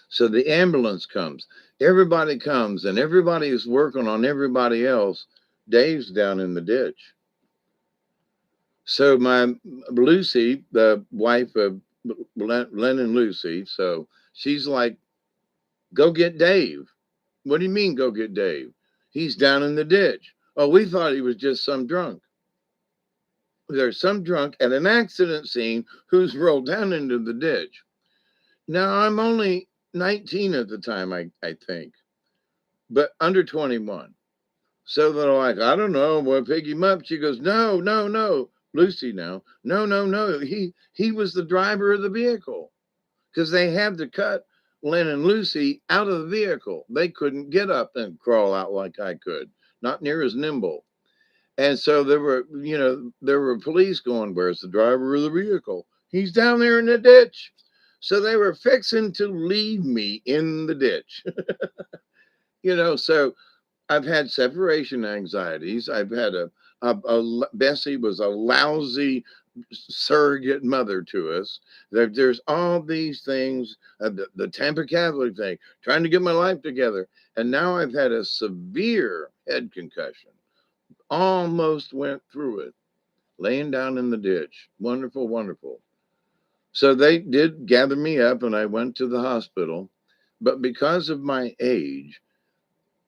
So the ambulance comes. Everybody comes and everybody is working on everybody else. Dave's down in the ditch. So my Lucy, the wife of Len and Lucy, so she's like, go get Dave. What do you mean, go get Dave? He's down in the ditch. Oh, we thought he was just some drunk. There's some drunk at an accident scene who's rolled down into the ditch. Now, I'm only 19 at the time, I think, but under 21. So they're like, I don't know, we'll pick him up. She goes, no, no, no. Lucy now, no, no, no. He was the driver of the vehicle because they had to cut Len and Lucy out of the vehicle. They couldn't get up and crawl out like I could, not near as nimble. And so there were police going, where's the driver of the vehicle? He's down there in the ditch. So they were fixing to leave me in the ditch. So I've had separation anxieties. I've had Bessie was a lousy surrogate mother to us. There's all these things, the Tampa Catholic thing, trying to get my life together. And now I've had a severe head concussion. Almost went through it, laying down in the ditch. Wonderful, wonderful. So they did gather me up and I went to the hospital. But because of my age,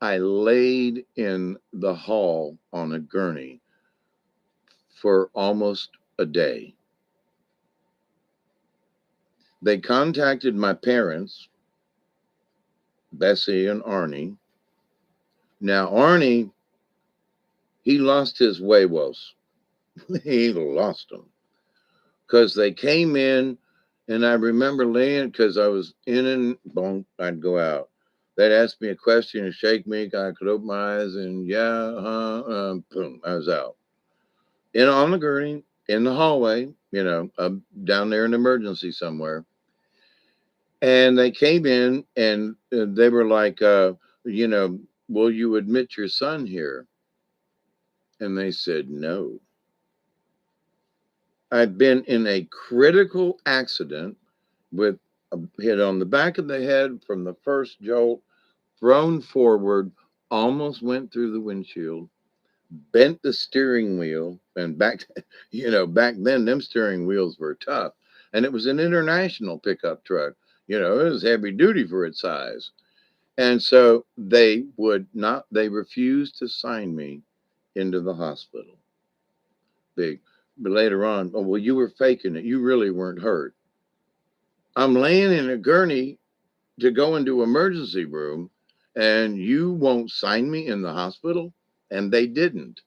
I laid in the hall on a gurney for almost a day. They contacted my parents, Bessie and Arnie. Now, Arnie, he lost his huevos. He lost them because they came in, and I remember laying, because I was in and boom, I'd go out. They'd ask me a question and shake me. I could open my eyes and boom, I was out. On the gurney, in the hallway, down there in the emergency somewhere. And they came in and they were like, will you admit your son here? And they said, no. I've been in a critical accident with a hit on the back of the head from the first jolt, thrown forward, almost went through the windshield, bent the steering wheel. And back then, them steering wheels were tough. And it was an international pickup truck. It was heavy duty for its size. And so they refused to sign me into the hospital. But later on, oh, well, you were faking it. You really weren't hurt. I'm laying in a gurney to go into emergency room and you won't sign me in the hospital. And they didn't.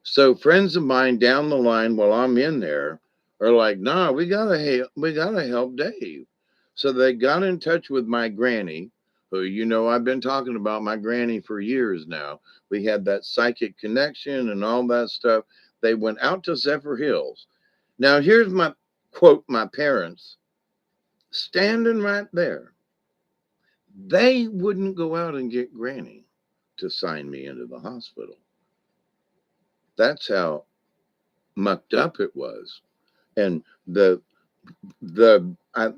So friends of mine down the line while I'm in there are like, nah, we gotta help Dave. So they got in touch with my granny, who, I've been talking about my granny for years now. We had that psychic connection and all that stuff. They went out to Zephyr Hills. Now here's my quote, my parents standing right there. They wouldn't go out and get granny to sign me into the hospital. That's how mucked up it was. And the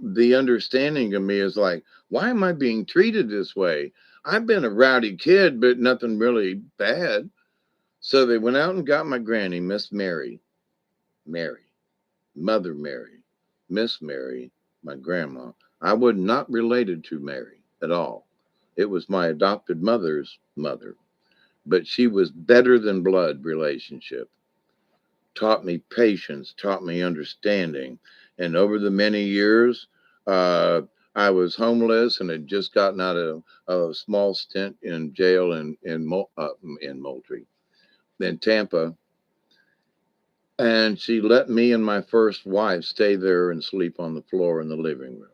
understanding of me is like, why am I being treated this way? I've been a rowdy kid, but nothing really bad. So they went out and got my granny, Miss Mary, Mother Mary, Miss Mary, my grandma. I was not related to Mary at all. It was my adopted mother's mother, but she was better than blood relationship. taught me patience, taught me understanding. And over the many years, uh, I was homeless and had just gotten out of a small stint in jail in Moultrie, in Tampa. And she let me and my first wife stay there and sleep on the floor in the living room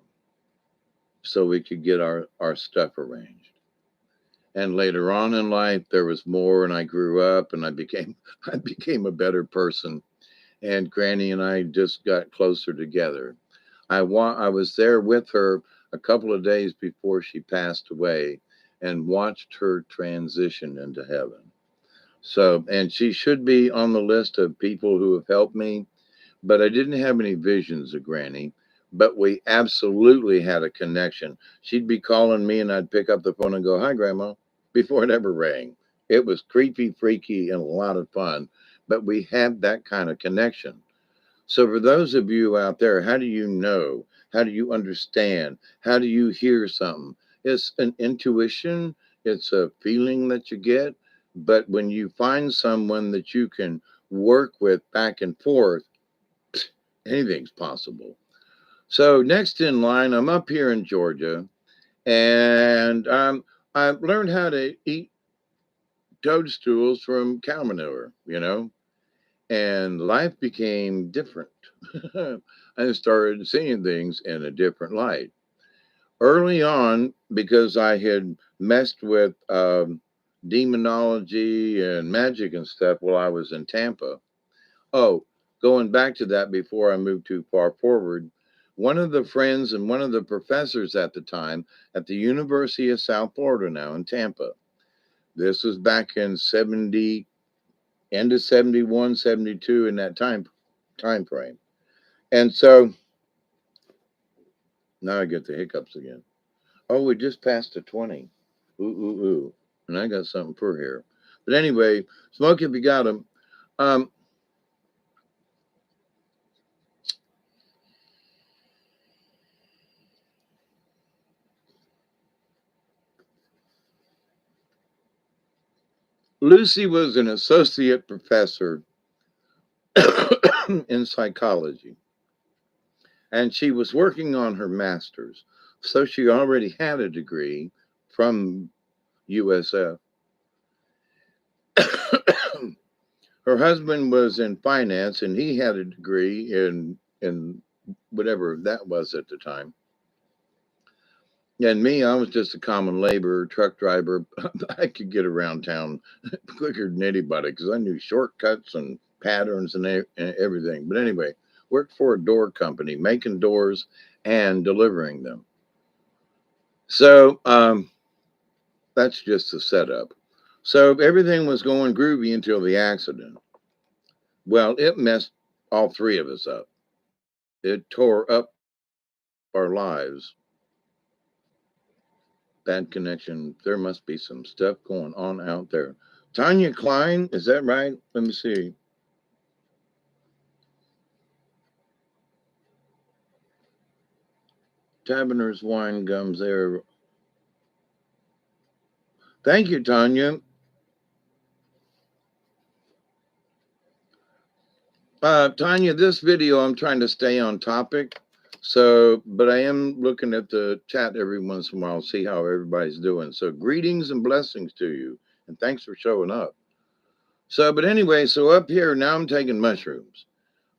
so we could get our stuff arranged. And later on in life, there was more, and I grew up and I became I became a better person. And Granny and I just got closer together. I was there with her a couple of days before she passed away and watched her transition into heaven. So, and she should be on the list of people who have helped me, but I didn't have any visions of Granny. But we absolutely had a connection. She'd be calling me, and I'd pick up the phone and go, "Hi, Grandma," before it ever rang. It was creepy, freaky, and a lot of fun. But we had that kind of connection. So, for those of you out there, how do you know? How do you understand? How do you hear something? It's an intuition, it's a feeling that you get. But when you find someone that you can work with back and forth, anything's possible. So, next in line, I'm up here in Georgia, and I've learned how to eat toadstools from cow manure. And life became different. I started seeing things in a different light. Early on, because I had messed with demonology and magic and stuff while I was in Tampa. Oh, going back to that before I moved too far forward, one of the friends and one of the professors at the time at the University of South Florida now in Tampa. This was back in 70, end of 71, 72 in that time frame. And so now I get the hiccups again. Oh, we just passed the 20. Ooh, ooh, ooh. And I got something for here. But anyway, smoke if you got them. Um, Lucy was an associate professor in psychology, and she was working on her master's. So she already had a degree from USF. Her husband was in finance, and he had a degree in whatever that was at the time. And me, I was just a common laborer, truck driver. I could get around town quicker than anybody because I knew shortcuts and patterns and everything. But anyway, worked for a door company, making doors and delivering them. So that's just the setup. So everything was going groovy until the accident. Well, it messed all three of us up. It tore up our lives. Bad connection. There must be some stuff going on out there. Tanya Klein, is that right? Let me see. Taverner's Wine Gums there. Thank you, Tanya. Tanya, this video, I'm trying to stay on topic. So, but I am looking at the chat every once in a while, see how everybody's doing. So, greetings and blessings to you. And thanks for showing up. So, but anyway, so up here, now I'm taking mushrooms.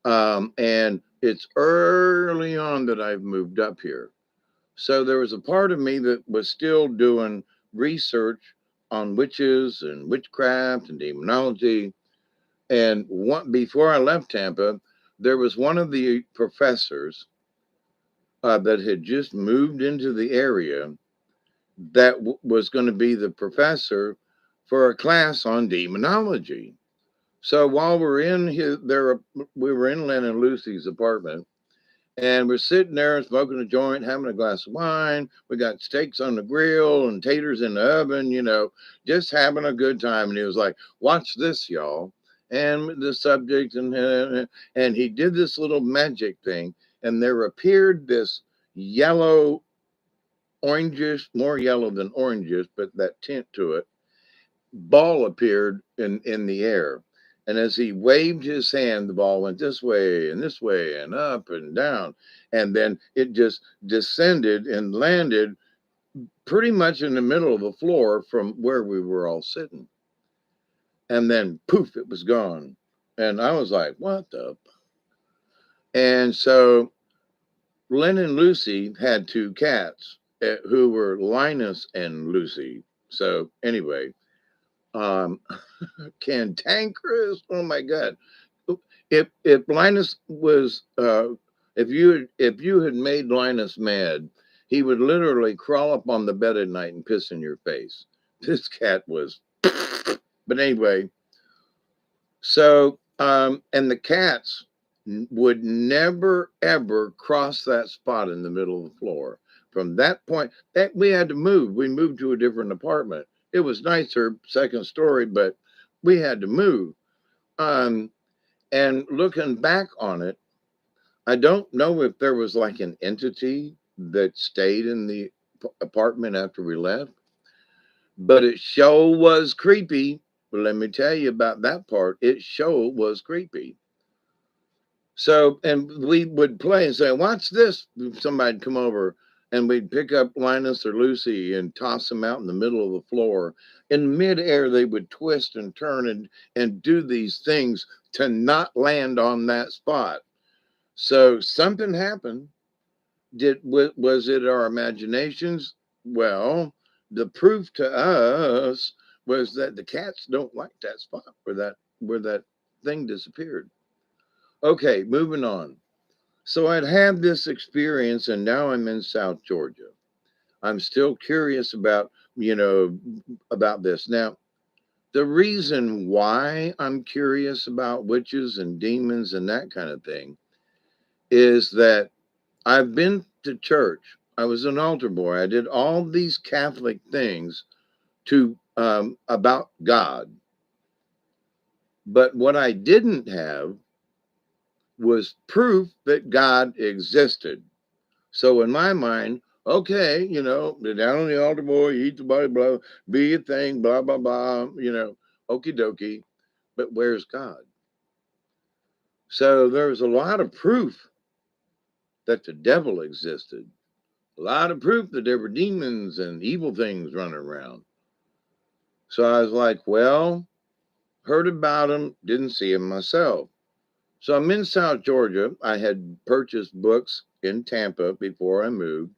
And it's early on that I've moved up here. So there was a part of me that was still doing research on witches and witchcraft and demonology. And before I left Tampa, there was one of the professors that had just moved into the area that was going to be the professor for a class on demonology. So while we were in Len and Lucy's apartment, and we're sitting there smoking a joint, having a glass of wine. We got steaks on the grill and taters in the oven, just having a good time. And he was like, "Watch this, y'all." And the subject, and he did this little magic thing, and there appeared this yellow, orangish, more yellow than orangish, but that tint to it, ball appeared in the air. And as he waved his hand, the ball went this way and up and down. And then it just descended and landed pretty much in the middle of the floor from where we were all sitting. And then poof, it was gone. And I was like, what the? And so Len and Lucy had two cats who were Linus and Lucy. So anyway, um, cantankerous. Oh my God! If Linus was if you had made Linus mad, he would literally crawl up on the bed at night and piss in your face. This cat was. But anyway, so and the cats would never ever cross that spot in the middle of the floor. From that point, that we had to move. We moved to a different apartment. It was nicer, second story, but we had to move. Um, and looking back on it, I don't know if there was like an entity that stayed in the apartment after we left, but it sure was creepy. But let me tell you about that part. It sure was creepy. So, and we would play and say, "Watch this." Somebody'd come over and we'd pick up Linus or Lucy and toss them out in the middle of the floor. In midair, they would twist and turn and do these things to not land on that spot. So something happened. Was it our imaginations? Well, the proof to us was that the cats don't like that spot where that thing disappeared. Okay, moving on. So I'd had this experience and now I'm in South Georgia. I'm still curious about this. Now, the reason why I'm curious about witches and demons and that kind of thing is that I've been to church. I was an altar boy. I did all these Catholic things to about God. But what I didn't have was proof that God existed. So in my mind, okay, you're down on the altar boy, you eat the body, blah, be a thing, blah, blah, blah, okie dokie. But where's God? So there's a lot of proof that the devil existed. A lot of proof that there were demons and evil things running around. So I was like, well, heard about them, didn't see them myself. So I'm in South Georgia. I had purchased books in Tampa before I moved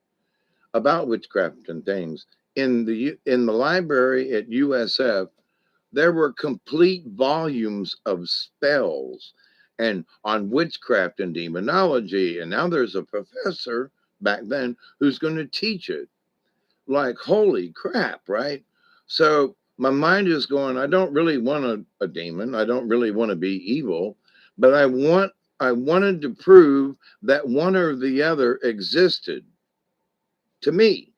about witchcraft and things. In the library at USF, there were complete volumes of spells and on witchcraft and demonology. And now there's a professor back then who's going to teach it. Like, holy crap, right? So my mind is going, I don't really want a demon. I don't really want to be evil, but I wanted to prove that one or the other existed to me,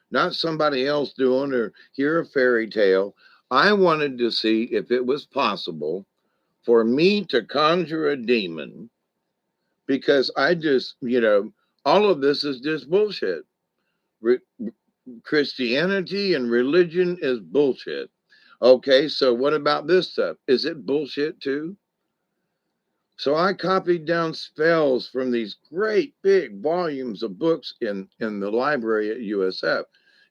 not somebody else doing or hear a fairy tale. I wanted to see if it was possible for me to conjure a demon because all of this is just bullshit. Re- Christianity and religion is bullshit. Okay, so what about this stuff? Is it bullshit too? So I copied down spells from these great big volumes of books in the library at USF.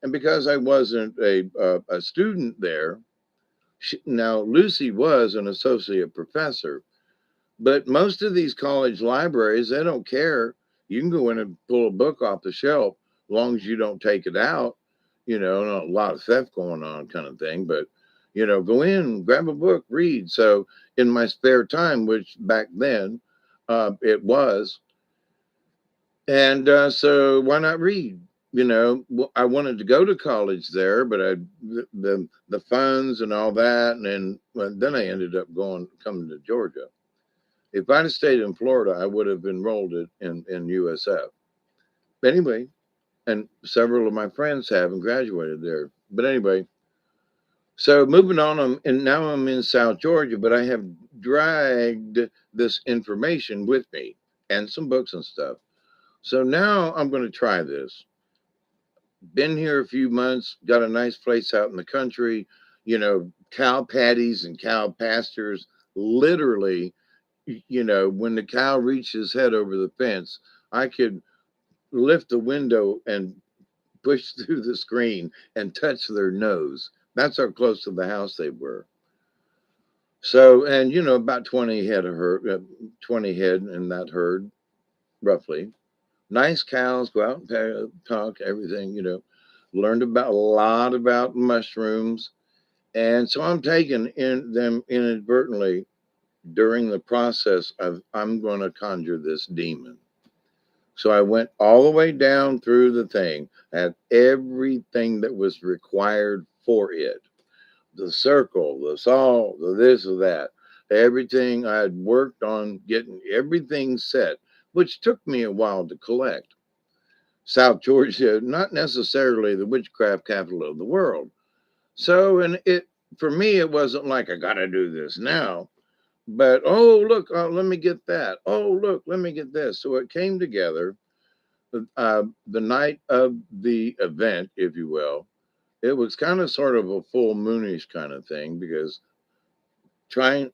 And because I wasn't a student there, now Lucy was an associate professor, but most of these college libraries, they don't care. You can go in and pull a book off the shelf as long as you don't take it out. Not a lot of theft going on kind of thing, but go in, grab a book, read. So in my spare time, which back then it was, and so why not read? I wanted to go to college there, but the funds and all that, and then I ended up coming to Georgia. If I'd have stayed in Florida, I would have enrolled it in USF. But anyway, and several of my friends have and graduated there. But anyway, so moving on, and now I'm in South Georgia, but I have dragged this information with me and some books and stuff. So now I'm going to try this. Been here a few months, got a nice place out in the country, cow patties and cow pastures, literally, when the cow reached his head over the fence, I could lift the window and push through the screen and touch their nose. That's how close to the house they were. So, and about 20 head of herd, 20 head in that herd, roughly. Nice cows, go out and talk, everything, learned about a lot about mushrooms. And so I'm taking in them inadvertently during the process of I'm going to conjure this demon. So I went all the way down through the thing, had everything that was required for it, the circle, the salt, the this or that, everything I had worked on getting everything set, which took me a while to collect. South Georgia, not necessarily the witchcraft capital of the world. So, and for me, it wasn't like I got to do this now, but oh, look, let me get that. Oh, look, let me get this. So it came together the night of the event, if you will. It was kind of sort of a full moonish kind of thing because trying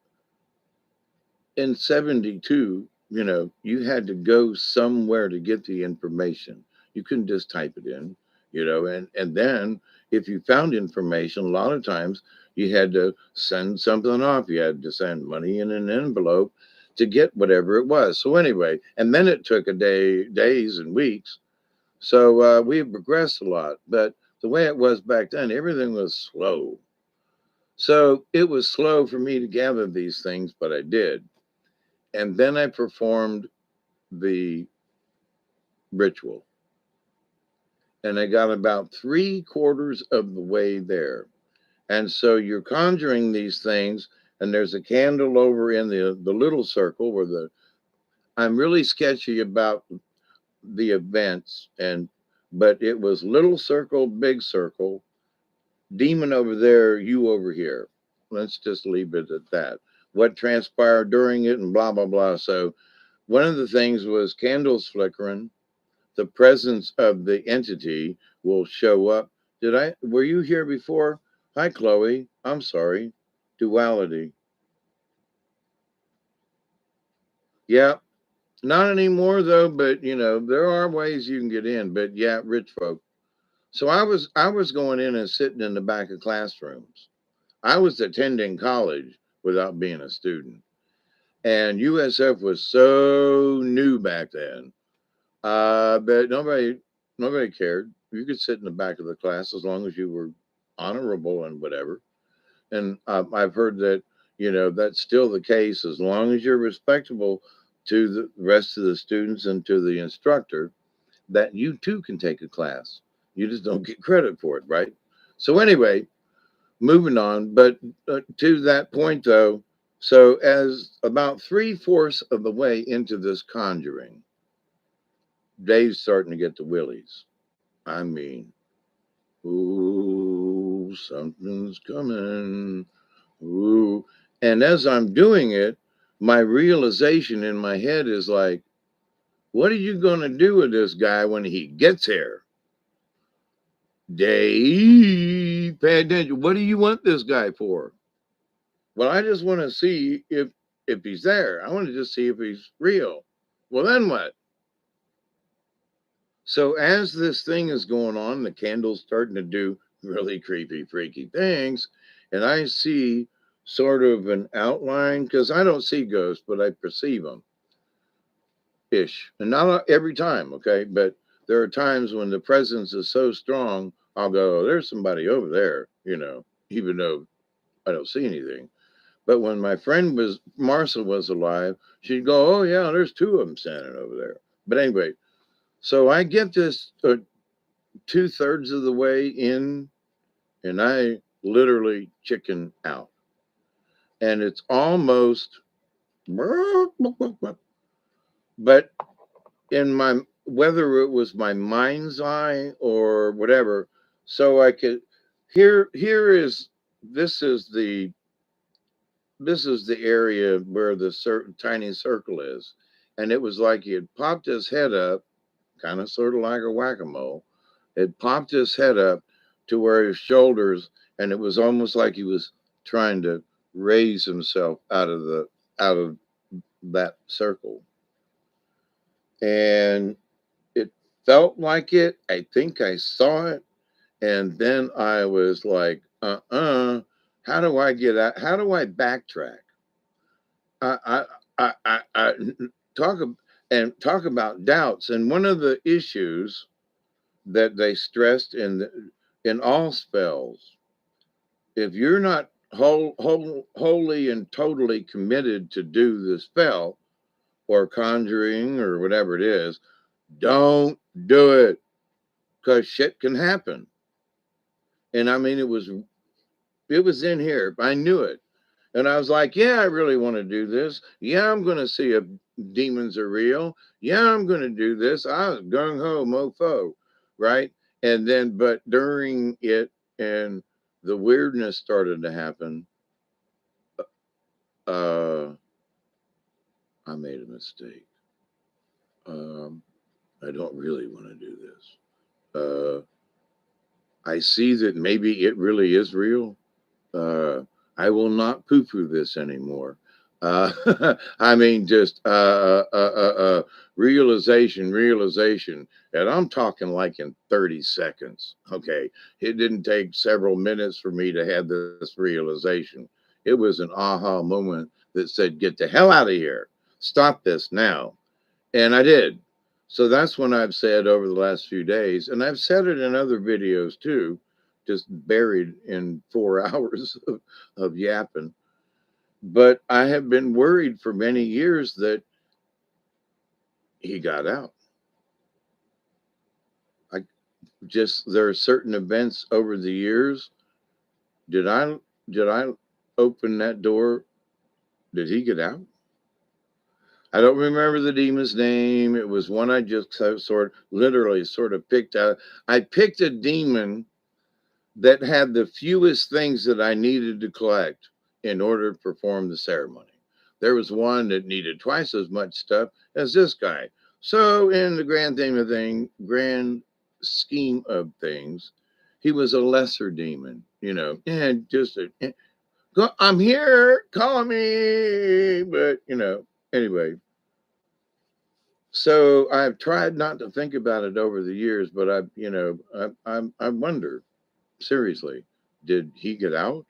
in 72, you had to go somewhere to get the information. You couldn't just type it in, and then if you found information, a lot of times you had to send something off. You had to send money in an envelope to get whatever it was. So anyway, and then it took a day, days and weeks. So we've progressed a lot, but the way it was back then, everything was slow. So it was slow for me to gather these things, but I did. And then I performed the ritual. And I got about 3/4 of the way there. And so you're conjuring these things, and there's a candle over in the little circle where I'm really sketchy about the events, but it was little circle, big circle, demon over there, you over here. Let's just leave it at that. What transpired during it and blah blah blah. So one of the things was candles flickering. The presence of the entity will show up. Were you here before? Hi, Chloe. I'm sorry. Duality. Yeah, not anymore though, but there are ways you can get in, but yeah, rich folk. So I was going in and sitting in the back of classrooms. I was attending college without being a student. And USF was so new back then. But nobody cared. You could sit in the back of the class as long as you were honorable and whatever. And I've heard that that's still the case as long as you're respectable to the rest of the students and to the instructor. That you too can take a class. You just don't get credit for it, right? So anyway, moving on. But to that point though, so as about 3/4 of the way into this conjuring, Dave's starting to get the willies. I mean, ooh, something's coming. Ooh. And as I'm doing it, my realization in my head is like, what are you going to do with this guy when he gets here? Dave, pay attention. What do you want this guy for? Well, I just want to see if he's there. I want to just see if he's real. Well, then what? So as this thing is going on, the candle's starting to do really creepy, freaky things, and I see sort of an outline because I don't see ghosts, but I perceive them ish, and not every time. Okay, but there are times when the presence is so strong, I'll go, oh, "There's somebody over there," even though I don't see anything. But when my friend Marcia was alive, she'd go, "Oh yeah, there's two of them standing over there." But anyway, so I get this 2/3 of the way in, and I literally chicken out. And it's almost, but in my, whether it was my mind's eye or whatever, so I could, here is, this is the, this is the area where the tiny circle is. And it was like he had popped his head up, kind of sort of like a whack-a-mole. It popped his head up to where his shoulders, and it was almost like he was trying to raise himself out of that circle. And it felt like it. I think I saw it. And then I was like, how do I get out? How do I backtrack? I, I talk talk about doubts. And one of the issues that they stressed in all spells, if you're not wholly and totally committed to do the spell or conjuring or whatever it is, don't do it because shit can happen. And I mean, it was in here. I knew it. And I was like, yeah, I really want to do this. Yeah, I'm going to see if demons are real. Yeah, I'm going to do this. I was gung ho mofo, right? And then, but during it and the weirdness started to happen, uh, I made a mistake. Um, I don't really want to do this. I see that maybe it really is real. uh, I will not poo poo this anymore. I mean, just realization. And I'm talking like in 30 seconds. Okay. It didn't take several minutes for me to have this realization. It was an aha moment that said, get the hell out of here. Stop this now. And I did. So that's when I've said over the last few days, and I've said it in other videos too, just buried in 4 hours of yapping. But I have been worried for many years that he got out. I just, there are certain events over the years. Did I, did I open that door? Did he get out? I don't remember the demon's name. It was one I just literally sort of picked out. I picked a demon that had the fewest things that I needed to collect in order to perform the ceremony. There was one that needed twice as much stuff as this guy. So, in the grand scheme of things, he was a lesser demon, and just I'm here, call me, but anyway. So I've tried not to think about it over the years, but I wonder seriously, did he get out?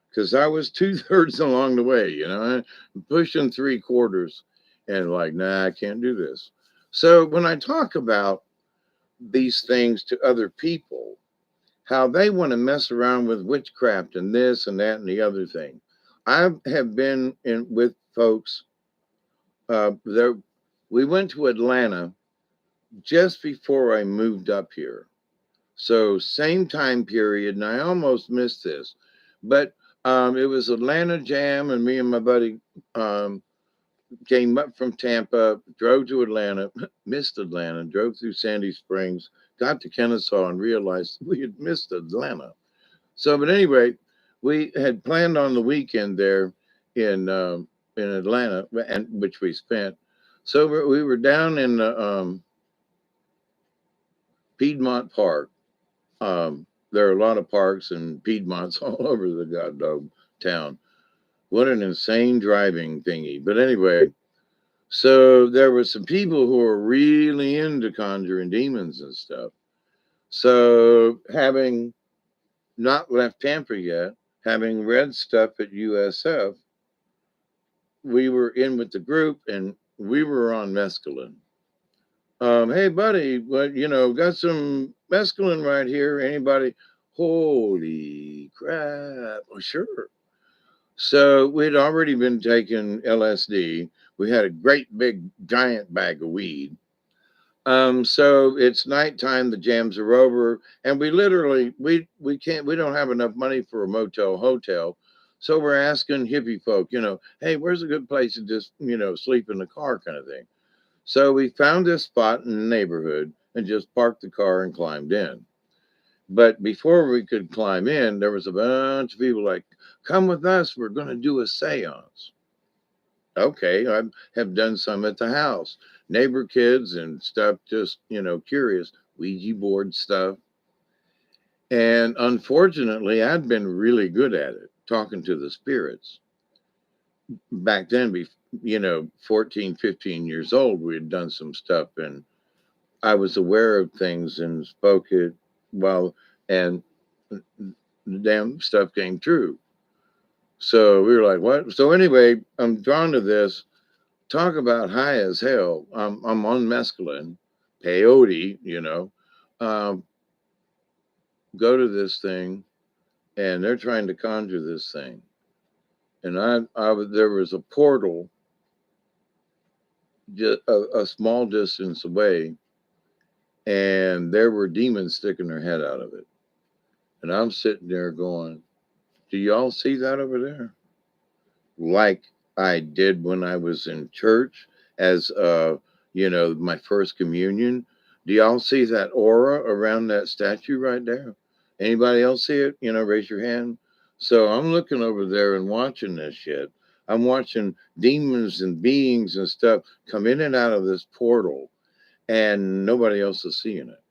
Because I was 2/3 along the way, I'm pushing 3/4 and like, nah, I can't do this. So when I talk about these things to other people, how they want to mess around with witchcraft and this and that and the other thing. I have been in with folks there. We went to Atlanta just before I moved up here. So same time period, and I almost missed this, but it was Atlanta Jam, and me and my buddy um, came up from Tampa, drove to Atlanta, missed Atlanta, drove through Sandy Springs, got to Kennesaw, and realized we had missed Atlanta. So, but anyway, we had planned on the weekend there in Atlanta, and which we spent. So we were down in Piedmont Park. There are a lot of parks and Piedmonts all over the goddamn town. What an insane driving thingy. But anyway, so there were some people who were really into conjuring demons and stuff. So having not left Tampa yet, having read stuff at USF, we were in with the group and we were on mescaline. Hey buddy, what got some mescaline right here. Anybody? Holy crap. Well, sure. So we'd already been taking LSD. We had a great big giant bag of weed. So it's nighttime, the jams are over, and we literally we don't have enough money for a motel hotel. So we're asking hippie folk, hey, where's a good place to just, sleep in the car kind of thing. So we found this spot in the neighborhood and just parked the car and climbed in. But before we could climb in, there was a bunch of people like, come with us, we're going to do a seance. Okay, I have done some at the house. Neighbor kids and stuff, just, curious, Ouija board stuff. And unfortunately, I'd been really good at it. talking to the spirits. Back then, 14, 15 years old, we had done some stuff, and I was aware of things and spoke it while, and the damn stuff came true. So we were like, what? So anyway, I'm drawn to this. Talk about high as hell. I'm on mescaline, peyote, Um, go to this thing, and they're trying to conjure this thing. And there was a portal just a small distance away, and there were demons sticking their head out of it. And I'm sitting there going, do y'all see that over there? Like I did when I was in church as my first communion. Do y'all see that aura around that statue right there? Anybody else see it? Raise your hand. So I'm looking over there and watching this shit. I'm watching demons and beings and stuff come in and out of this portal, and nobody else is seeing it.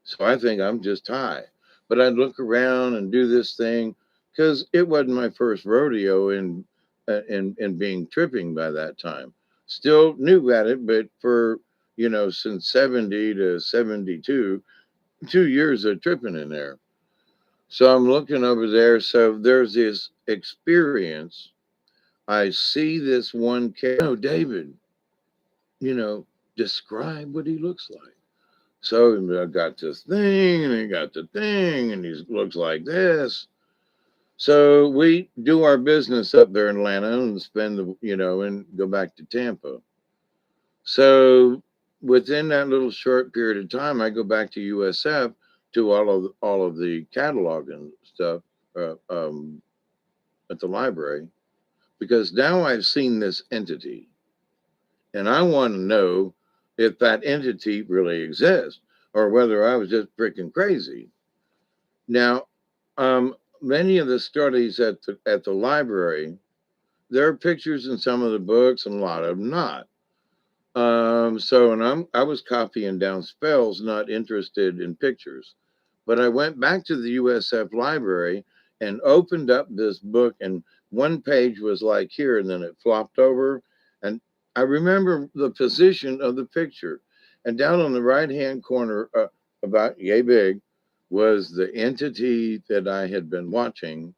So I think I'm just high. But I'd look around and do this thing because it wasn't my first rodeo in being tripping by that time. Still new at it, but for since 70 to 72, 2 years of tripping in there. So I'm looking over there. So there's this experience. I see this one cat. Oh, David, you know, describe what he looks like. So I got this thing, and he got the thing, and he looks like this. So we do our business up there in Atlanta and spend and go back to Tampa. So within that little short period of time, I go back to USF to all of the catalog and stuff at the library, because now I've seen this entity, and I want to know if that entity really exists or whether I was just freaking crazy. Now, many of the studies at the library, there are pictures in some of the books and a lot of them not. And I was copying down spells, not interested in pictures. But I went back to the USF library and opened up this book, and one page was like here, and then it flopped over. And I remember the position of the picture. And down on the right hand corner, about yay big, was the entity that I had been watching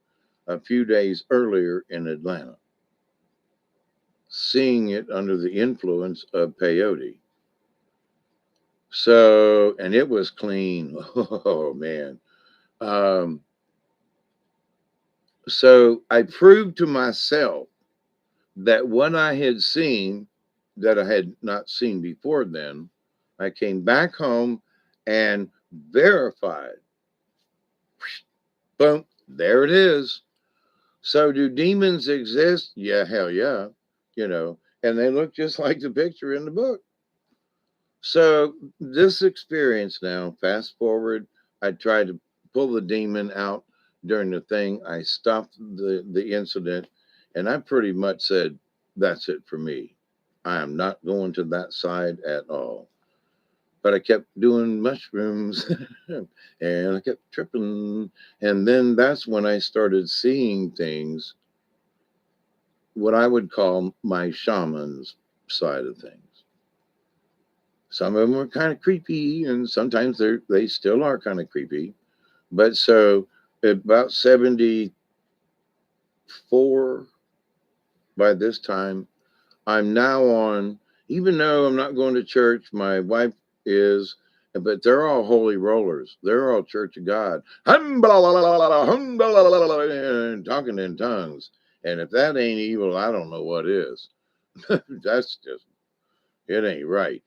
a few days earlier in Atlanta, seeing it under the influence of peyote. So, and it was clean. Oh, man. Um, so I proved to myself that what I had seen that I had not seen before then, I came back home and verified. Boom, there it is. So, do demons exist? Yeah, hell yeah. And they look just like the picture in the book. So this experience now, fast forward, I tried to pull the demon out during the thing. I stopped the incident, and I pretty much said, that's it for me. I am not going to that side at all. But I kept doing mushrooms and I kept tripping. And then that's when I started seeing things, what I would call my shaman's side of things. Some of them were kind of creepy, and sometimes they still are kind of creepy. But so about 74 by this time, I'm now on, even though I'm not going to church, my wife is, but they're all holy rollers. They're all Church of God. And talking in tongues. And if that ain't evil, I don't know what is. That's just, it ain't right.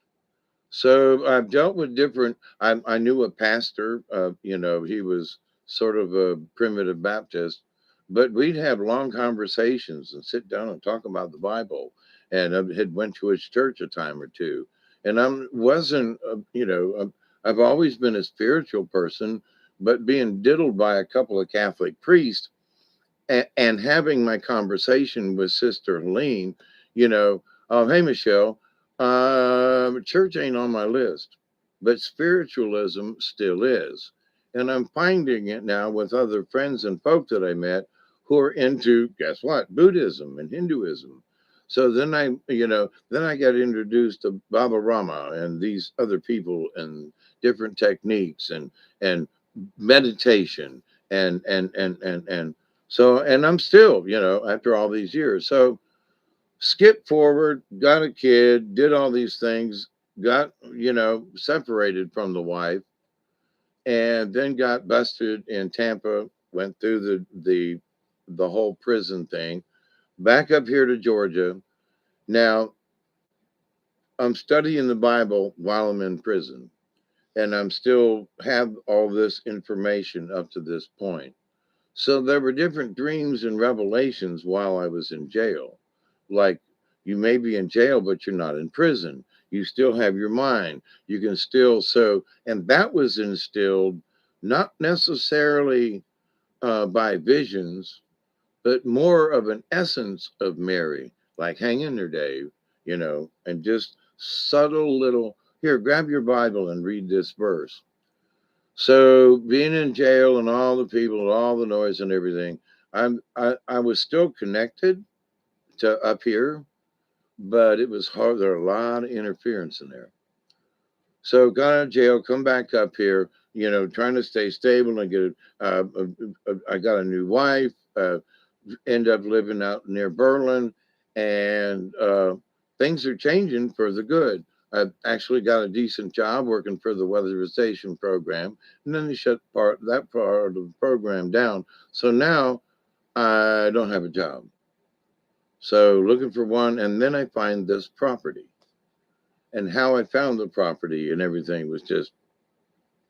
So I've dealt with different. I knew a pastor. He was sort of a primitive Baptist, but we'd have long conversations and sit down and talk about the Bible. And I had went to his church a time or two. And I wasn't. I've always been a spiritual person, but being diddled by a couple of Catholic priests and having my conversation with Sister Helene, hey, Michelle, church ain't on my list, but spiritualism still is. And I'm finding it now with other friends and folk that I met who are into, guess what, Buddhism and Hinduism. So then I got introduced to Baba Rama and these other people and different techniques and meditation and so, and I'm still, after all these years. So skip forward, got a kid, did all these things, got, separated from the wife, and then got busted in Tampa, went through the whole prison thing, back up here to Georgia. Now I'm studying the Bible while I'm in prison, and I'm still have all this information up to this point. So there were different dreams and revelations while I was in jail. Like, you may be in jail, but you're not in prison. You still have your mind. You can still, and that was instilled not necessarily by visions, but more of an essence of Mary, like hang in there, Dave, and just subtle little, here, grab your Bible and read this verse. So being in jail and all the people and all the noise and everything, I was still connected to up here, but it was hard. There were a lot of interference in there. So got out of jail, come back up here, trying to stay stable and get. I got a new wife. End up living out near Berlin, and things are changing for the good. I actually got a decent job working for the weatherization program, and then they shut that part of the program down. So now I don't have a job. So looking for one, and then I find this property. And how I found the property and everything was just,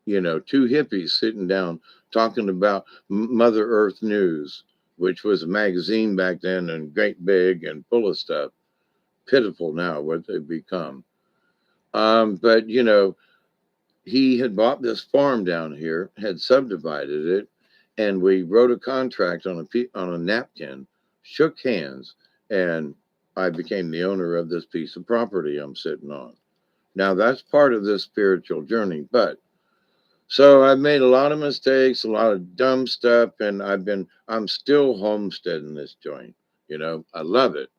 two hippies sitting down talking about Mother Earth News, which was a magazine back then and great big and full of stuff. Pitiful now what they've become. But he had bought this farm down here, had subdivided it, and we wrote a contract on a napkin, shook hands, and I became the owner of this piece of property I'm sitting on. Now that's part of this spiritual journey, but so I've made a lot of mistakes, a lot of dumb stuff, and I'm still homesteading this joint. I love it,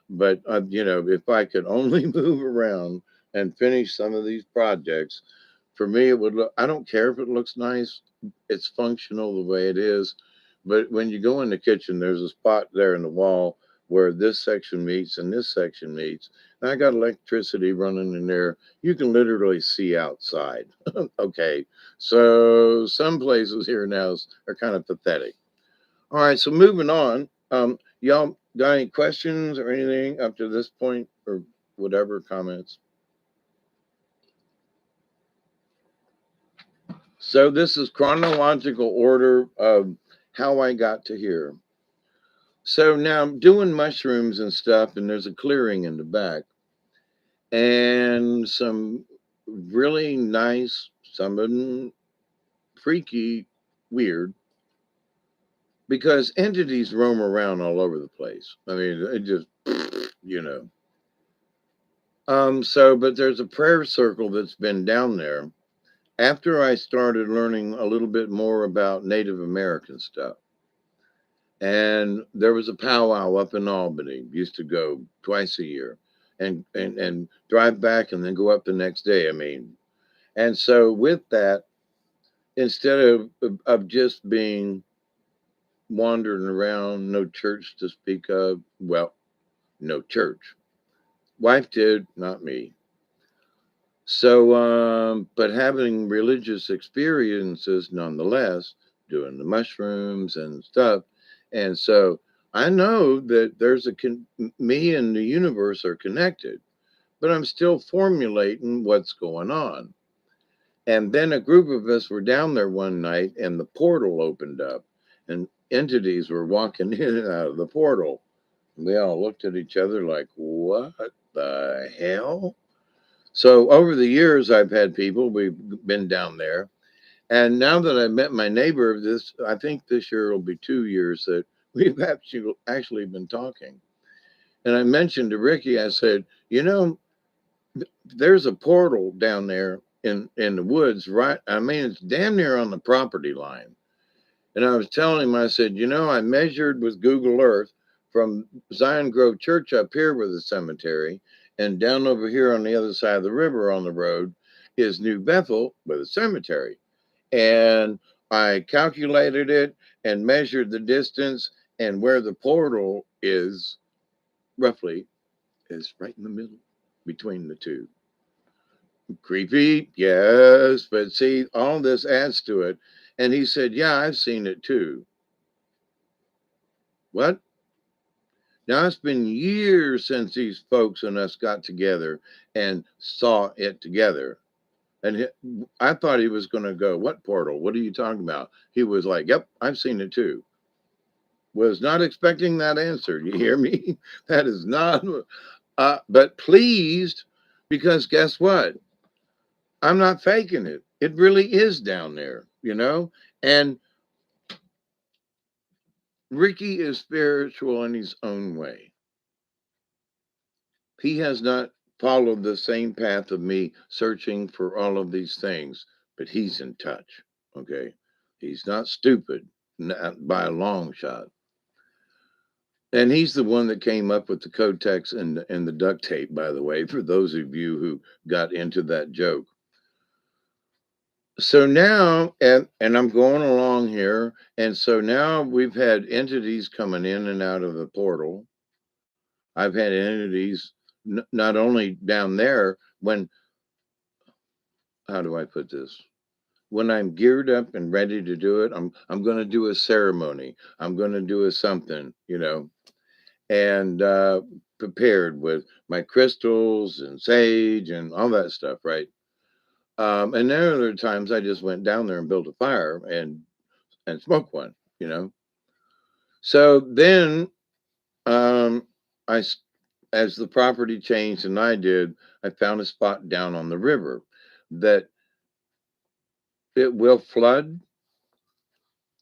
but if I could only move around and finish some of these projects, for me, it would look, I don't care if it looks nice. It's functional the way it is. But when you go in the kitchen, there's a spot there in the wall where this section meets and this section meets. And I got electricity running in there. You can literally see outside. Okay. So some places here now are kind of pathetic. All right. So moving on. Y'all got any questions or anything up to this point or whatever comments? So this is chronological order of how I got to here. So now I'm doing mushrooms and stuff, and there's a clearing in the back, and some really nice, some of them freaky, weird, because entities roam around all over the place. I mean, it just, you know. But there's a prayer circle that's been down there after I started learning a little bit more about Native American stuff. And there was a powwow up in Albany. Used to go twice a year, and drive back and then go up the next day. I mean, and so with that, instead of just being wandering around, no church to speak of. Well, no church. Wife did, not me. So, but having religious experiences nonetheless, doing the mushrooms and stuff. And so I know that me and the universe are connected, but I'm still formulating what's going on. And then a group of us were down there one night and the portal opened up and entities were walking in and out of the portal. And we all looked at each other like, what the hell? So over the years, I've had people, we've been down there. And now that I've met my neighbor, I think this year will be 2 years that we've actually been talking. And I mentioned to Ricky, I said, there's a portal down there in the woods, right? I mean, it's damn near on the property line. And I was telling him, I said, you know, I measured with Google Earth from Zion Grove Church up here with the cemetery, and down over here on the other side of the river on the road is New Bethel with a cemetery. And I calculated it and measured the distance, and where the portal is roughly is right in the middle between the two. Creepy, yes, but see, all this adds to it. And he said, yeah, I've seen it too. What? Now, it's been years since these folks and us got together and saw it together. And I thought he was going to go, what portal? What are you talking about? He was like, yep, I've seen it too. Was not expecting that answer. You hear me? That is not, but pleased, because guess what? I'm not faking it. It really is down there, you know? And Ricky is spiritual in his own way. He has not followed the same path of me searching for all of these things, but he's in touch. Okay. He's not stupid, not by a long shot. And he's the one that came up with the Kotex and the duct tape, by the way, for those of you who got into that joke. So now, and I'm going along here, and so now we've had entities coming in and out of the portal. I've had entities not only down there when, how do I put this? When I'm geared up and ready to do it, I'm going to do a ceremony. I'm going to do a something, you know, and prepared with my crystals and sage and all that stuff, right? And then other times I just went down there and built a fire and smoked one, you know. So then, um, as the property changed and I did, I found a spot down on the river that it will flood,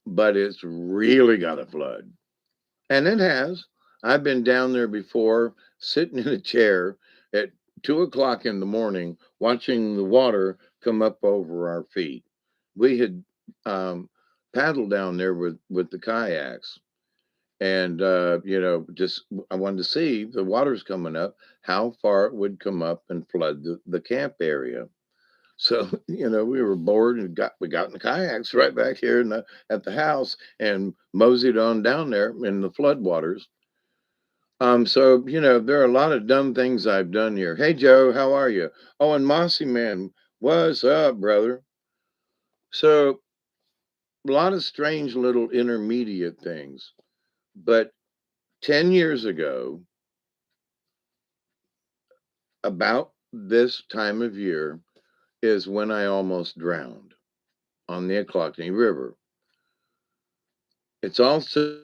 but it's really got to flood. And it has. I've been down there before, sitting in a chair at 2 o'clock in the morning, watching the water come up over our feet. We had paddled down there with the kayaks, and you know, just I wanted to see the water's coming up, how far it would come up and flood the camp area. So, you know, we were bored and we got in the kayaks right back here at the house and moseyed on down there in the floodwaters. So you know, there are a lot of dumb things I've done here. Hey Joe, how are you? Oh, and Mossy Man, what's up, brother? So a lot of strange little intermediate things. But 10 years ago, about this time of year, is when I almost drowned on the Ochlockonee River. It's also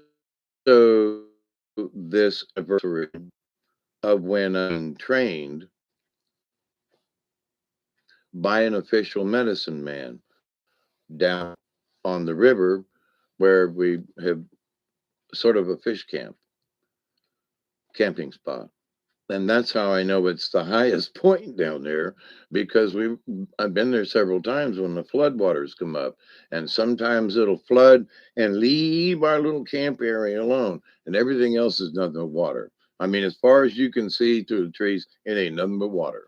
this anniversary of when I'm trained by an official medicine man down on the river where we have sort of a fish camping spot. And that's how I know it's the highest point down there, because I've been there several times when the floodwaters come up, and sometimes it'll flood and leave our little camp area alone, and everything else is nothing but water. I mean, as far as you can see through the trees, it ain't nothing but water.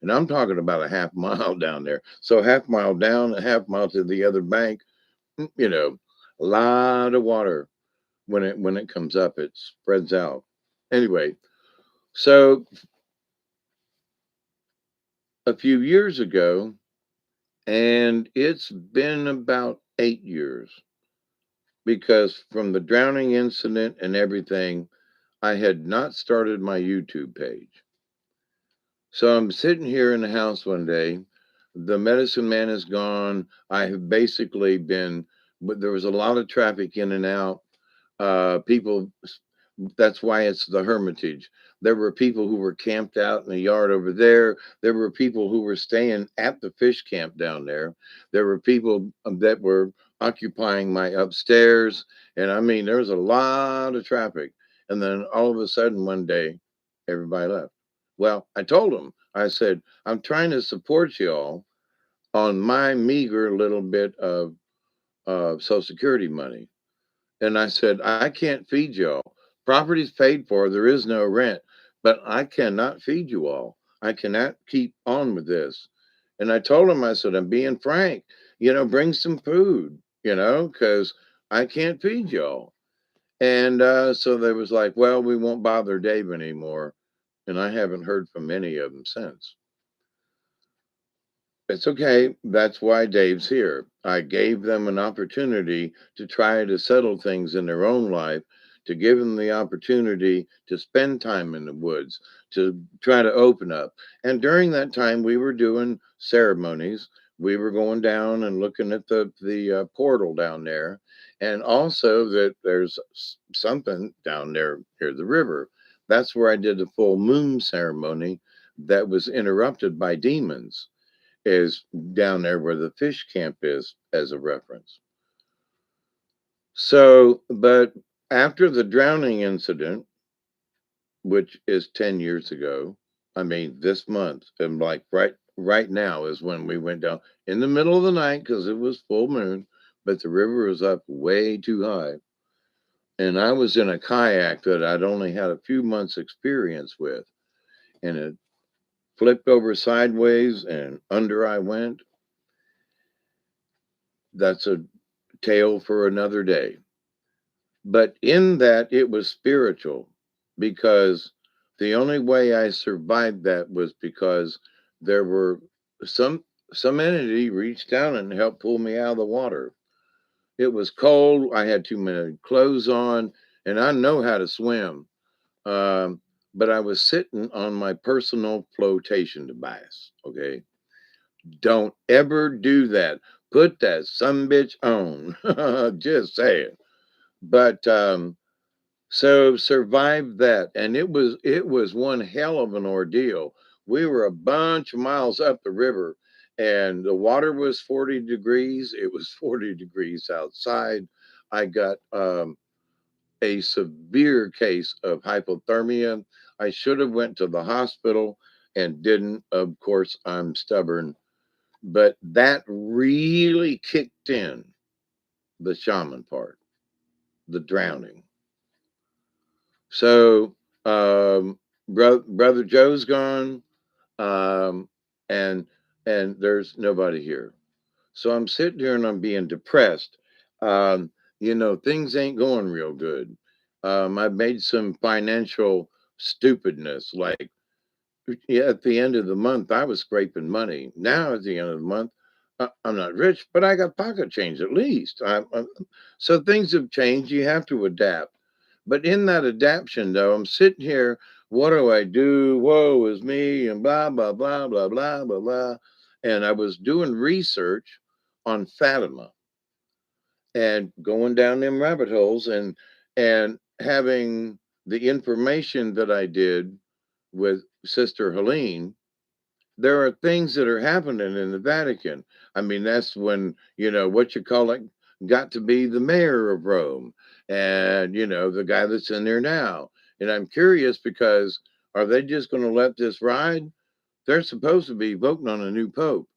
And I'm talking about a half mile down there. So half mile down, a half mile to the other bank, you know, a lot of water. When it comes up, it spreads out. Anyway, so a few years ago, and it's been about 8 years, because from the drowning incident and everything, I had not started my YouTube page. So I'm sitting here in the house one day. The medicine man is gone. I have basically been, but there was a lot of traffic in and out. People, that's why it's the Hermitage. There were people who were camped out in the yard over there. There were people who were staying at the fish camp down there. There were people that were occupying my upstairs. And I mean, there was a lot of traffic. And then all of a sudden, one day, everybody left. Well, I told them, I said, I'm trying to support you all on my meager little bit of Social Security money. And I said, I can't feed y'all. Property's paid for. There is no rent, but I cannot feed you all. I cannot keep on with this. And I told him, I said, I'm being frank, bring some food, because I can't feed y'all. And so they was like, well, we won't bother Dave anymore. And I haven't heard from any of them since. It's okay. That's why Dave's here. I gave them an opportunity to try to settle things in their own life, to give them the opportunity to spend time in the woods, to try to open up. And during that time, we were doing ceremonies. We were going down and looking at the portal down there, and also that there's something down there near the river. That's where I did the full moon ceremony that was interrupted by demons, is down there where the fish camp is, as a reference. So, but after the drowning incident, which is 10 years ago, I mean, this month, and like right now is when we went down in the middle of the night because it was full moon, but the river was up way too high. And I was in a kayak that I'd only had a few months experience with, and it flipped over sideways and under I went. That's a tale for another day. But in that, it was spiritual, because the only way I survived that was because there were some some entity reached down and helped pull me out of the water. It was cold. I had too many clothes on, and I know how to swim. Um, but I was sitting on my personal flotation device. Okay, don't ever do that. Put that some bitch on. Just saying. But so survived that, and it was one hell of an ordeal. We were a bunch of miles up the river, and the water was 40 degrees. It was 40 degrees outside. I got a severe case of hypothermia. I should have went to the hospital and didn't. Of course, I'm stubborn, but that really kicked in the shaman part, the drowning. So, brother Joe's gone, um, and there's nobody here. So I'm sitting here and I'm being depressed. Things ain't going real good. I've made some financial stupidness. Like, yeah, at the end of the month, I was scraping money. Now at the end of the month, I'm not rich, but I got pocket change at least. So things have changed. You have to adapt. But in that adaptation, though, I'm sitting here. What do I do? Woe is me, and blah blah blah blah blah blah blah. And I was doing research on Fatima and going down them rabbit holes, and having the information that I did with Sister Helene. There are things that are happening in the Vatican. I mean, that's when, what you call it, got to be the mayor of Rome, and, the guy that's in there now. And I'm curious because, are they just going to let this ride? They're supposed to be voting on a new pope.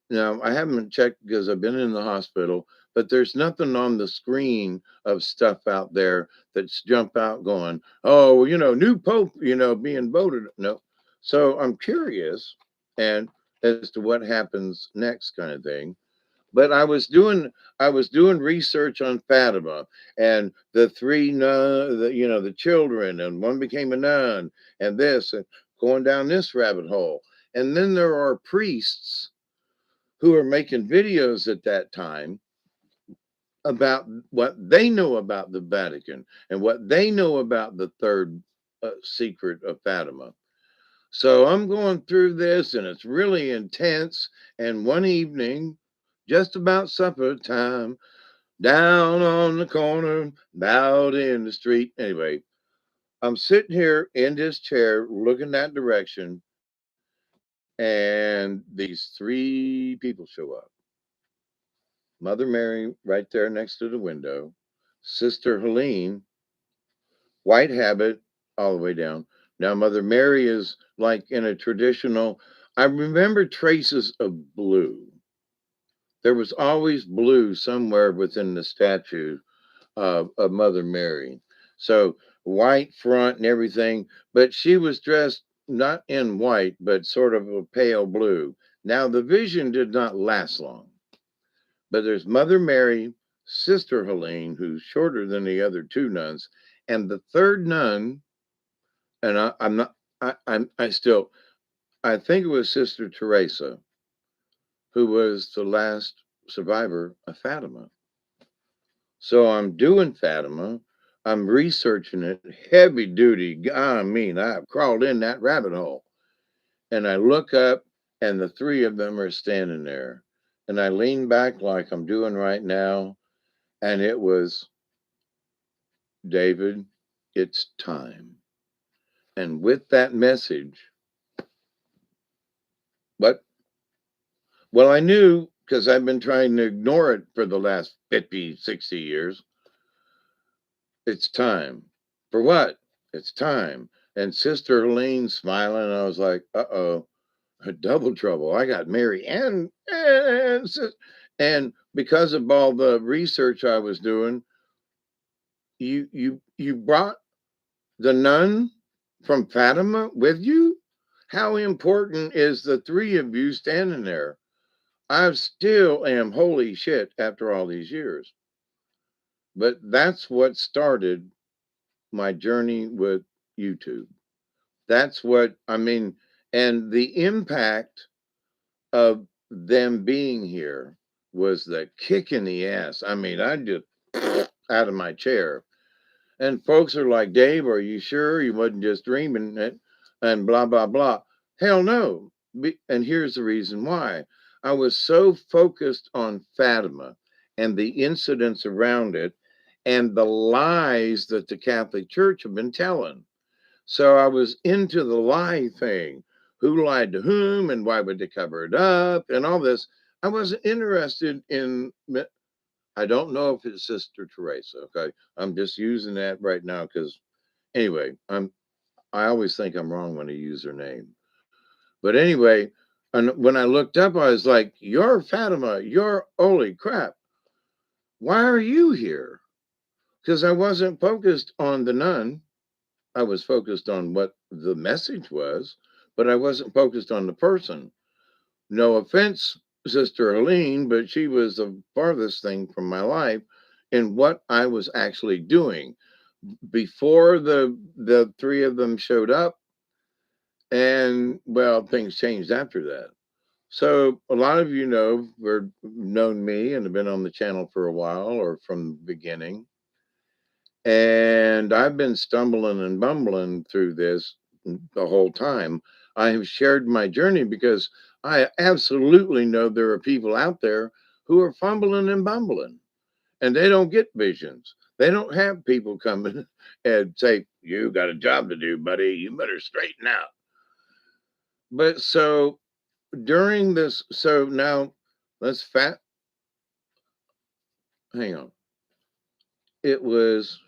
Now, I haven't checked because I've been in the hospital, but there's nothing on the screen of stuff out there that's jump out going, oh, new pope, being voted. No. So I'm curious and as to what happens next, kind of thing. But I was doing research on Fatima and the three nun, the children, and one became a nun, and this, and going down this rabbit hole. And then there are priests who are making videos at that time about what they know about the Vatican and what they know about the third secret of Fatima. So I'm going through this, and it's really intense. And one evening, just about supper time, down on the corner, out in the street. Anyway, I'm sitting here in this chair looking that direction, and these three people show up. Mother Mary right there next to the window, Sister Helene, white habit all the way down. Now, Mother Mary is like in a traditional, I remember traces of blue, there was always blue somewhere within the statue of Mother Mary. So white front and everything, but she was dressed not in white, but sort of a pale blue. Now, the vision did not last long, but there's Mother Mary, Sister Helene, who's shorter than the other two nuns, and the third nun, and I'm not, I still, I think it was Sister Teresa, who was the last survivor of Fatima. So I'm doing Fatima. I'm researching it heavy duty. I mean, I've crawled in that rabbit hole. And I look up, and the three of them are standing there. And I lean back like I'm doing right now. And it was, David, it's time. And with that message, what? Well, I knew because I've been trying to ignore it for the last 50, 60 years. It's time. For what? It's time. And Sister Helene smiling. I was like, uh-oh, double trouble. I got Mary and because of all the research I was doing, you brought the nun from Fatima with you? How important is the three of you standing there? I still am holy shit after all these years. But that's what started my journey with YouTube. That's what I mean. And the impact of them being here was the kick in the ass. I mean, I just out of my chair. And folks are like, Dave, are you sure you wasn't just dreaming it? And blah, blah, blah. Hell no. And here's the reason why. I was so focused on Fatima and the incidents around it and the lies that the Catholic Church have been telling. So I was into the lie thing. Who lied to whom and why would they cover it up and all this. I wasn't interested in, I don't know if it's Sister Teresa. Okay. I'm just using that right now because anyway, I always think I'm wrong when I use her name. But anyway, and when I looked up, I was like, you're Fatima, you're holy crap. Why are you here? Because I wasn't focused on the nun. I was focused on what the message was, but I wasn't focused on the person. No offense, Sister Helene, but she was the farthest thing from my life in what I was actually doing before the three of them showed up. And well, things changed after that. So a lot of you know or known me and have been on the channel for a while or from the beginning. And I've been stumbling and bumbling through this the whole time. I have shared my journey because I absolutely know there are people out there who are fumbling and bumbling and they don't get visions. They don't have people coming and say, you got a job to do, buddy. You better straighten out. But so during this, so now let's hang on. It was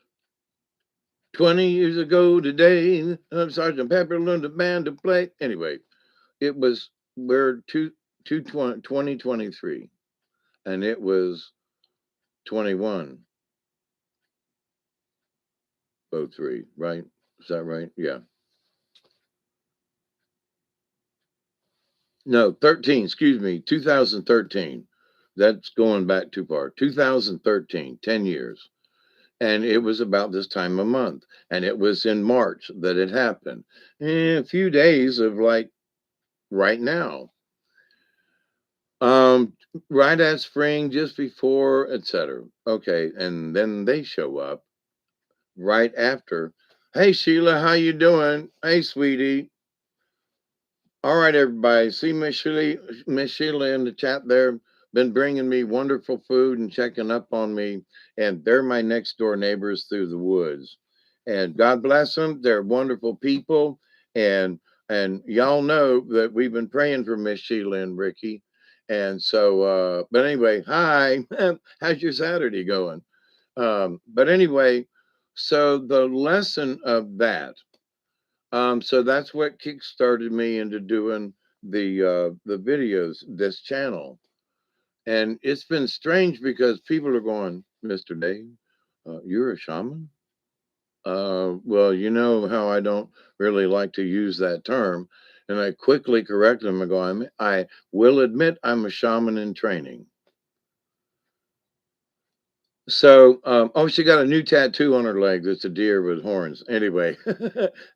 20 years ago today, Sergeant Pepper learned a band to play. Anyway, it was, we're 2023, and it was 2103, right? Is that right? Yeah. No, 13, excuse me, 2013. That's going back too far. 2013, 10 years. And it was about this time of month. And it was in March that it happened. And a few days of like right now. Um, right at spring, just before, etc. Okay, and then they show up right after. Hey Sheila, how you doing? Hey sweetie. All right, everybody. See Miss Sheila in the chat there. Been bringing me wonderful food and checking up on me, and they're my next door neighbors through the woods. And God bless them. They're wonderful people, and y'all know that we've been praying for Miss Sheila and Ricky. And so, but anyway, hi. How's your Saturday going? But anyway, so the lesson of that. So that's what kickstarted me into doing the videos, this channel. And it's been strange because people are going, Mr. Dave, you're a shaman? Well, you know how I don't really like to use that term. And I quickly correct them and go, I will admit I'm a shaman in training. So, oh, she got a new tattoo on her leg. That's a deer with horns. Anyway,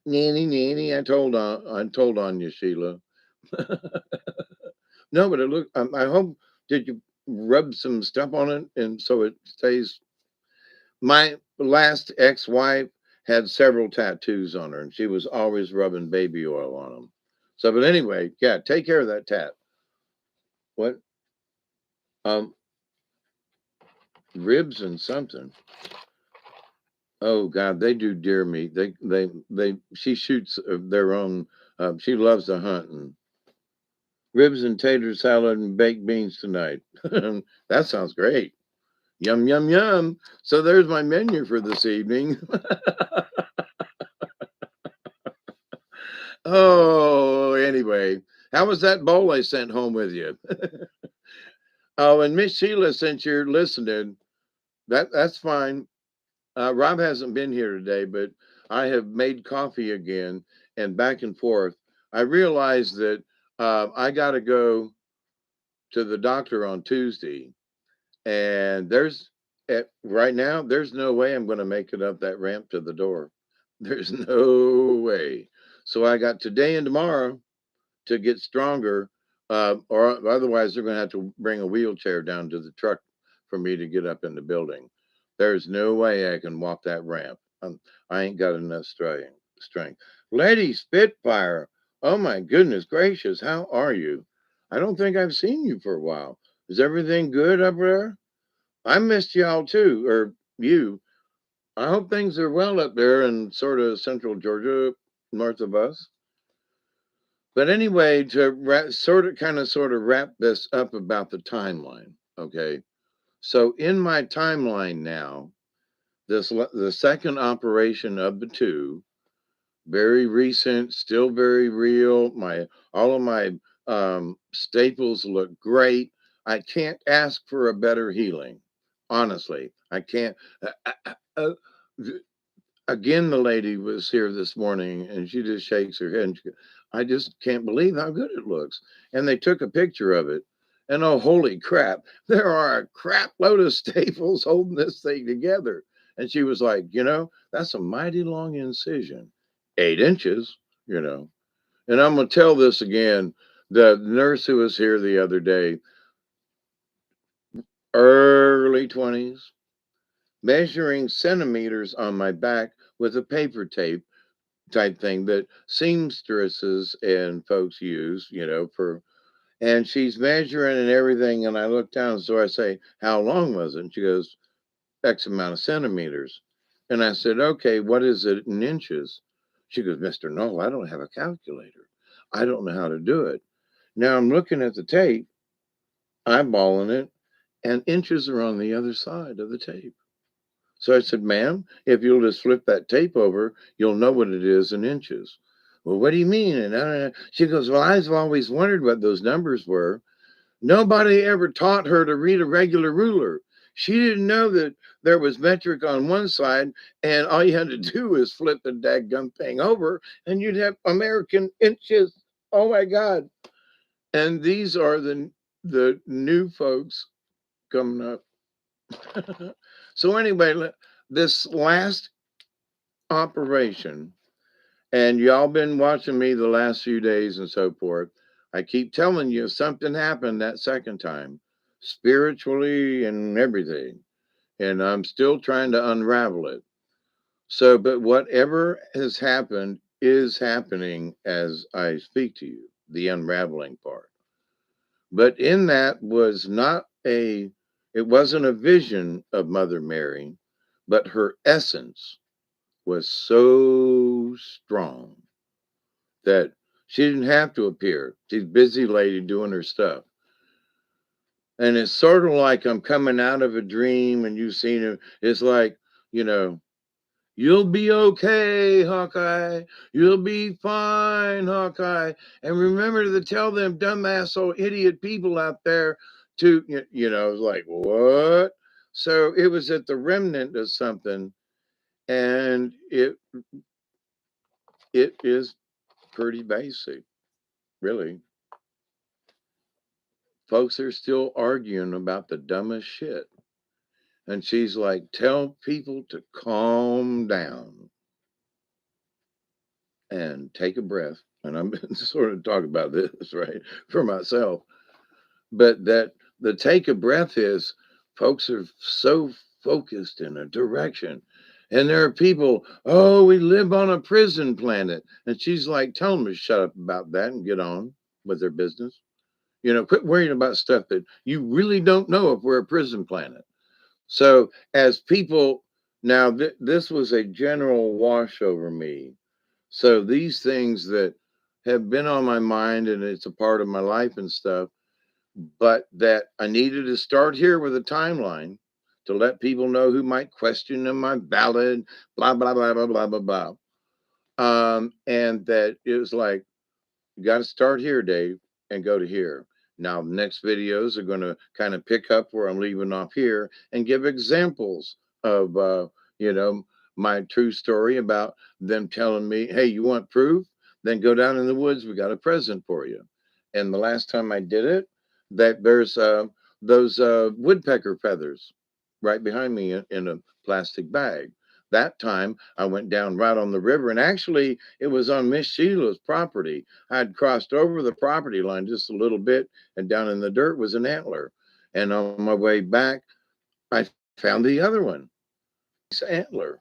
nanny, I told on you, Sheila. No, but it look. I hope did you rub some stuff on it and so it stays. My last ex-wife had several tattoos on her, and she was always rubbing baby oil on them. So, but anyway, yeah, take care of that tat. What? Um, Ribs and something. Oh God, they do deer meat. They. She shoots their own. She loves to hunt and ribs and tater salad and baked beans tonight. That sounds great. Yum yum yum. So there's my menu for this evening. Oh, anyway, how was that bowl I sent home with you? Oh, and Miss Sheila, since you're listening, that's fine. Rob hasn't been here today, but I have made coffee again and back and forth. I realized that I got to go to the doctor on Tuesday, and right now there's no way I'm going to make it up that ramp to the door. There's no way. So I got today and tomorrow to get stronger, or otherwise they're going to have to bring a wheelchair down to the truck for me to get up in the building. There's no way I can walk that ramp. I ain't got enough strength. Lady Spitfire, oh my goodness gracious, how are you? I don't think I've seen you for a while. Is everything good up there? I missed y'all too, or you. I hope things are well up there in sort of central Georgia, north of us. But anyway, to sort of wrap this up about the timeline. Okay, so in my timeline now, the second operation of the two, very recent, still very real. My all of my staples look great. I can't ask for a better healing. Honestly, I can't. Uh, Again, the lady was here this morning and she just shakes her head and I just can't believe how good it looks. And they took a picture of it. And oh, holy crap, there are a crap load of staples holding this thing together. And she was like, that's a mighty long incision, 8 inches, you know. And I'm going to tell this again. The nurse who was here the other day, early 20s, measuring centimeters on my back with a paper tape type thing that seamstresses and folks use, and she's measuring and everything. And I look down, so I say, how long was it? And she goes, X amount of centimeters. And I said, okay, what is it in inches? She goes, Mr. Knoll, I don't have a calculator. I don't know how to do it. Now I'm looking at the tape, eyeballing it, and inches are on the other side of the tape. So I said, ma'am, if you'll just flip that tape over, you'll know what it is in inches. Well, what do you mean? And she goes, well, I've always wondered what those numbers were. Nobody ever taught her to read a regular ruler. She didn't know that there was metric on one side, and all you had to do is flip the daggum thing over, and you'd have American inches. Oh my God! And these are the new folks coming up. So anyway, this last operation, and y'all been watching me the last few days and so forth. I keep telling you something happened that second time, spiritually and everything. And I'm still trying to unravel it. So, but whatever has happened is happening as I speak to you, the unraveling part. But in that was it wasn't a vision of Mother Mary, but her essence was so strong that she didn't have to appear. She's a busy lady doing her stuff. And it's sort of like I'm coming out of a dream and you've seen her. It's like, you know, you'll be okay, Hawkeye. You'll be fine, Hawkeye. And remember to tell them dumbass old idiot people out there, to, it was like, what? So it was at the remnant of something, and it is pretty basic, really. Folks are still arguing about the dumbest shit. And she's like, tell people to calm down and take a breath. And I'm sort of talking about this, right, for myself. But that the take a breath is folks are so focused in a direction. And there are people, oh, we live on a prison planet. And she's like, tell them to shut up about that and get on with their business. Quit worrying about stuff that you really don't know if we're a prison planet. So, as people, now this was a general wash over me. So, these things that have been on my mind and it's a part of my life and stuff, but that I needed to start here with a timeline to let people know who might question in my ballad, blah, blah, blah, blah, blah, blah, blah. And that it was like, you got to start here, Dave, and go to here. Now, the next videos are going to kind of pick up where I'm leaving off here and give examples of, you know, my true story about them telling me, hey, you want proof? Then go down in the woods. We got a present for you. And the last time I did it, that there's those woodpecker feathers right behind me in a plastic bag. That time I went down right on the river, and actually it was on Miss Sheila's property. I'd crossed over the property line just a little bit, and down in the dirt was an antler. And on my way back, I found the other one, this antler.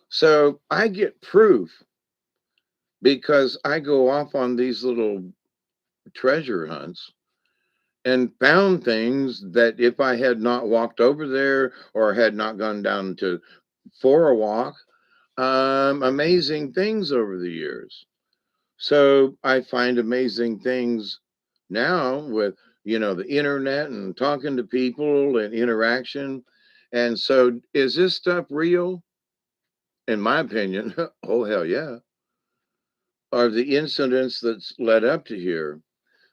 So I get proof because I go off on these little treasure hunts and found things that if I had not walked over there or had not gone down to for a walk, amazing things over the years. So I find amazing things now with, the internet and talking to people and interaction. And so is this stuff real? In my opinion, oh hell yeah. Are the incidents that's led up to here.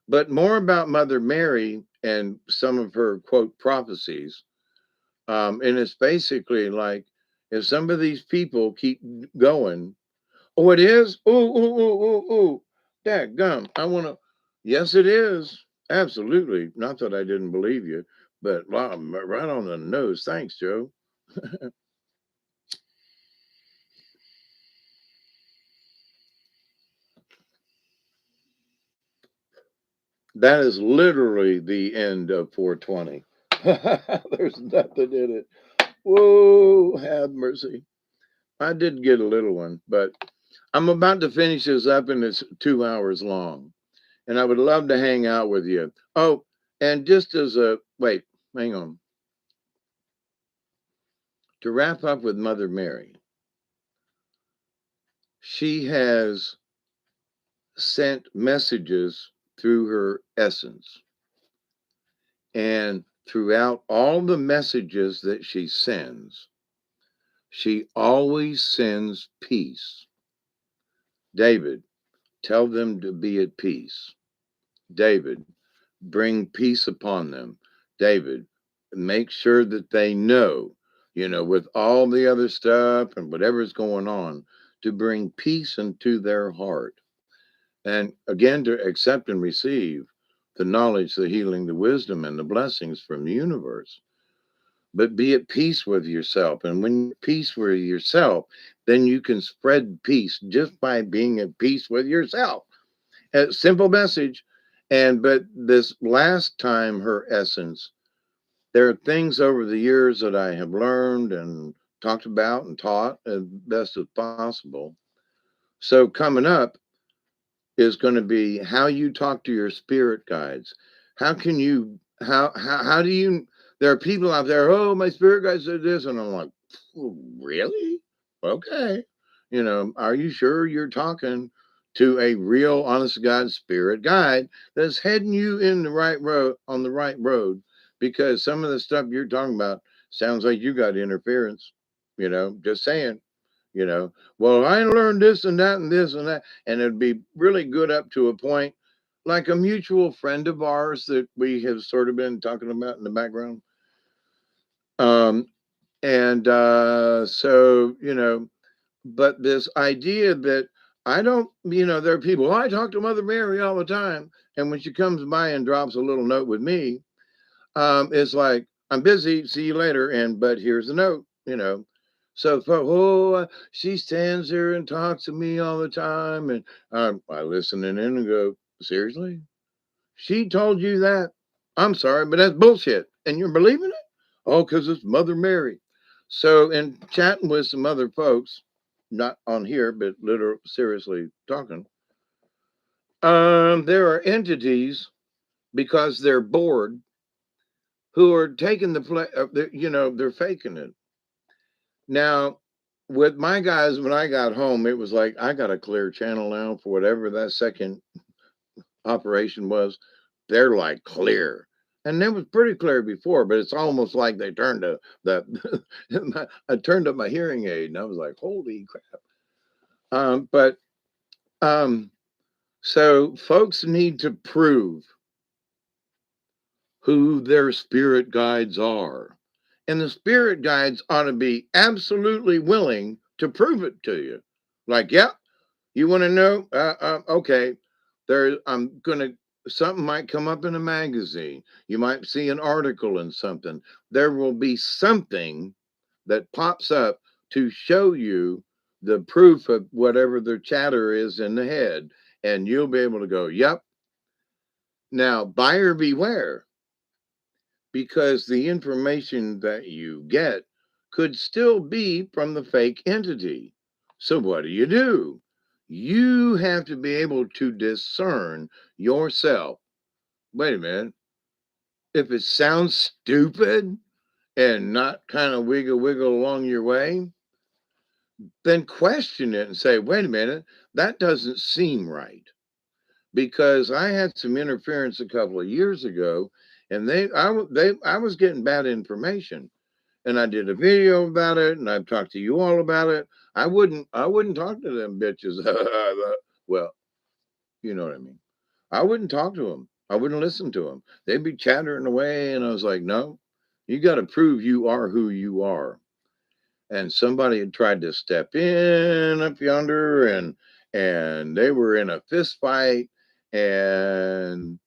But more about Mother Mary and some of her quote prophecies. And it's basically like if some of these people keep going, oh, it is? Ooh, ooh, ooh, ooh, ooh. Dadgum. I want to. Yes, it is. Absolutely. Not that I didn't believe you, but wow, right on the nose. Thanks, Joe. That is literally the end of 420. There's nothing in it. Whoa, have mercy. I did get a little one, but I'm about to finish this up and it's 2 hours long. And I would love to hang out with you. Oh, and just as a wait, hang on. To wrap up with Mother Mary, she has sent messages through her essence. And throughout all the messages that she sends, she always sends peace. David, tell them to be at peace. David, bring peace upon them. David, make sure that they know, with all the other stuff and whatever's going on, to bring peace into their heart. And again, to accept and receive the knowledge, the healing, the wisdom, and the blessings from the universe. But be at peace with yourself. And when you're at peace with yourself, then you can spread peace just by being at peace with yourself. A simple message. But this last time, her essence, there are things over the years that I have learned and talked about and taught as best as possible. So coming up is going to be how you talk to your spirit guides. How can you how do you there are people out there, oh, my spirit guide said this, and I'm like, "Oh, really? Okay. Are you sure you're talking to a real honest to God spirit guide that's heading you in the right road on the right road? Because some of the stuff you're talking about sounds like you got interference, just saying well, I learned this and that and this and that. And it'd be really good up to a point. like a mutual friend of ours that we have sort of been talking about in the background. Um, and so, but this idea that I don't, there are people, "Oh, I talk to Mother Mary all the time." And when she comes by and drops a little note with me, it's like, "I'm busy, see you later." But here's the note. So, she stands there and talks to me all the time. And I listen in and go, "Seriously? She told you that? I'm sorry, but that's bullshit. And you're believing it?" "Oh, because it's Mother Mary." So, in chatting with some other folks, not on here, but literally seriously talking, there are entities because they're bored who are taking the play, they're faking it. Now, with my guys, when I got home, it was like, I got a clear channel now for whatever that second operation was. They're like clear. And it was pretty clear before, but it's almost like they turned the I turned up my hearing aid and I was like, holy crap. But um, so folks need to prove who their spirit guides are. And the spirit guides ought to be absolutely willing to prove it to you. Like, yeah, you want to know? Okay, I'm gonna. Something might come up in a magazine. You might see an article in something. There will be something that pops up to show you the proof of whatever their chatter is in the head, and you'll be able to go, "Yep." Now, buyer beware, because the information that you get could still be from the fake entity. So, what do? You have to be able to discern yourself. Wait a minute. If it sounds stupid and not kind of wiggle along your way, then question it and say, wait a minute, that doesn't seem right. Because I had some interference a couple of years ago, and I was getting bad information, and I did a video about it, and I've talked to you all about it. I wouldn't talk to them bitches. Well, you know what I mean. I wouldn't talk to them. I wouldn't listen to them. They'd be chattering away, and I was like, no, you got to prove you are who you are. And somebody had tried to step in up yonder, and they were in a fist fight, and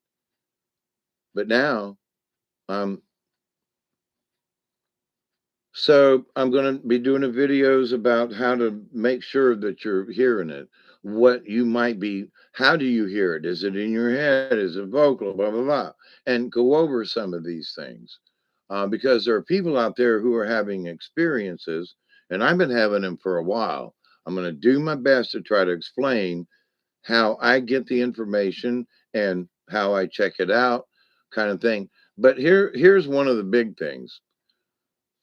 but now I'm So I'm going to be doing the videos about how to make sure that you're hearing it. What you might be, how do you hear it? Is it in your head? Is it vocal? Blah, blah, blah. And go over some of these things. Because there are people out there who are having experiences, and I've been having them for a while. I'm going to do my best to try to explain how I get the information and how I check it out, kind of thing. But here's one of the big things.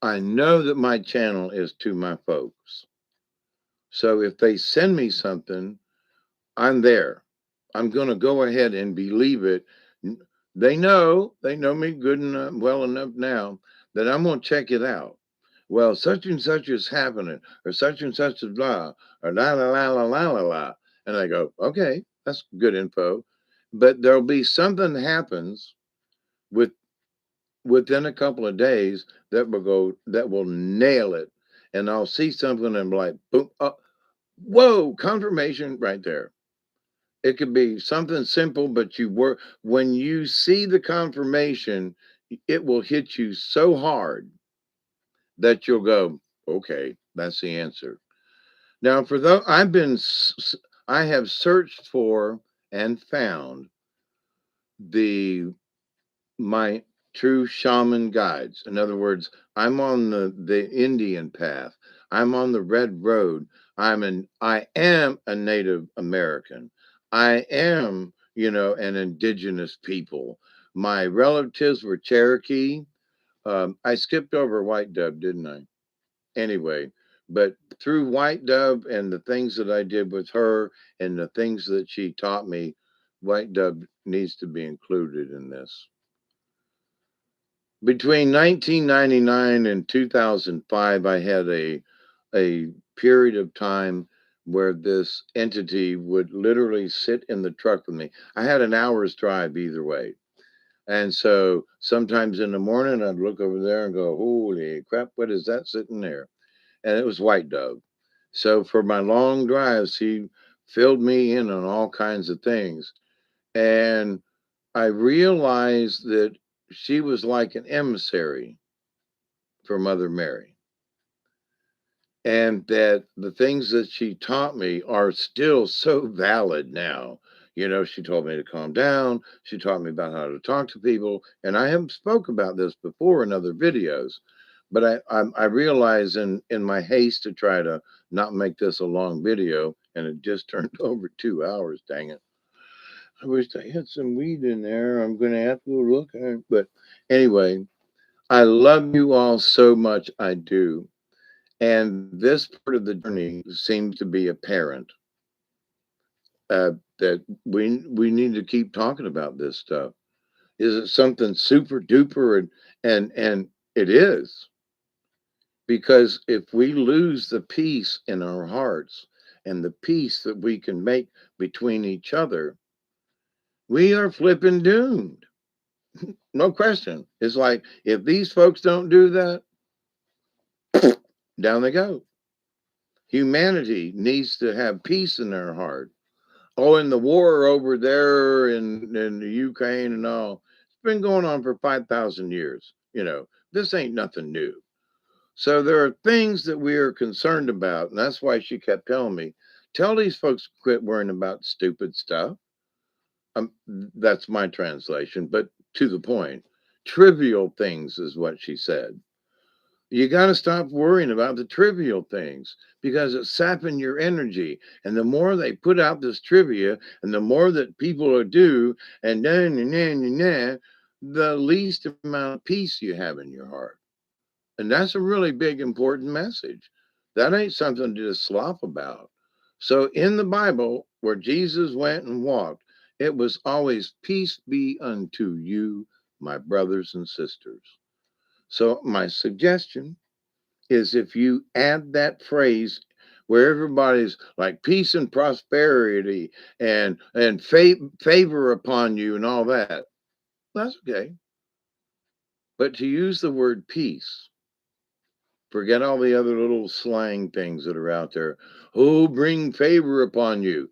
I know that my channel is to my folks. So if they send me something, I'm there. I'm going to go ahead and believe it. They know me good enough, well enough now that I'm going to check it out. Well, such and such is happening, or such and such is blah, or la la la la la la la. And I go, okay, that's good info. But there'll be something that happens with within a couple of days that will nail it, and I'll see something and I'm like, boom, whoa, confirmation right there. It could be something simple, but when you see the confirmation, it will hit you so hard that you'll go, okay, that's the answer. Now, for those I have searched for and found the my true shaman guides. In other words, I'm on the Indian path. I'm on the red road. I am a Native American. I am, an indigenous people. My relatives were Cherokee. I skipped over White Dove, didn't I? Anyway, but through White Dove and the things that I did with her and the things that she taught me, White Dove needs to be included in this. Between 1999 and 2005, I had a period of time where this entity would literally sit in the truck with me. I had an hour's drive either way. And so sometimes in the morning, I'd look over there and go, holy crap, what is that sitting there? And it was white dove. So for my long drives, he filled me in on all kinds of things. And I realized that she was like an emissary for Mother Mary, and that the things that she taught me are still so valid now. She told me to calm down. She taught me about how to talk to people, and I have spoke about this before in other videos. But I realize in my haste to try to not make this a long video, and it just turned over 2 hours. Dang it! I wish I had some weed in there. I'm going to have to look at it. But anyway, I love you all so much. I do. And this part of the journey seems to be apparent, that we need to keep talking about this stuff. Is it something super duper? And it is, because if we lose the peace in our hearts and the peace that we can make between each other, we are flipping doomed. No question. It's like, if these folks don't do that, down they go. Humanity needs to have peace in their heart. Oh, and the war over there in the Ukraine and all, it's been going on for 5,000 years. This ain't nothing new. So there are things that we are concerned about. And that's why she kept telling me, tell these folks to quit worrying about stupid stuff. That's my translation, but to the point. Trivial things is what she said. You got to stop worrying about the trivial things, because it's sapping your energy. And the more they put out this trivia, and the more that people are do, and the least amount of peace you have in your heart. And that's a really big, important message. That ain't something to just slop about. So in the Bible, where Jesus went and walked, it was always peace be unto you, my brothers and sisters. So my suggestion is, if you add that phrase where everybody's like peace and prosperity and favor upon you and all that, that's okay. But to use the word peace, forget all the other little slang things that are out there. Oh, bring favor upon you.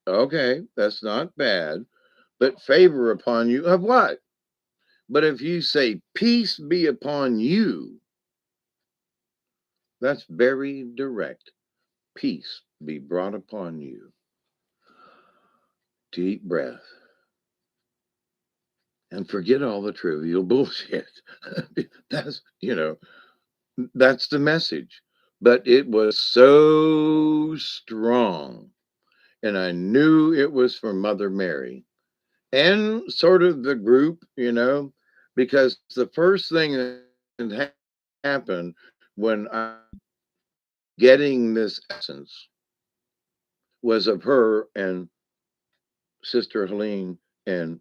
Okay, that's not bad. But favor upon you of what? But if you say peace be upon you, that's very direct. Peace be brought upon you. Deep breath. And forget all the trivial bullshit. that's, you know, that's the message. But it was so strong. And I knew it was for Mother Mary and sort of the group, because the first thing that happened when I getting this essence was of her and Sister Helene and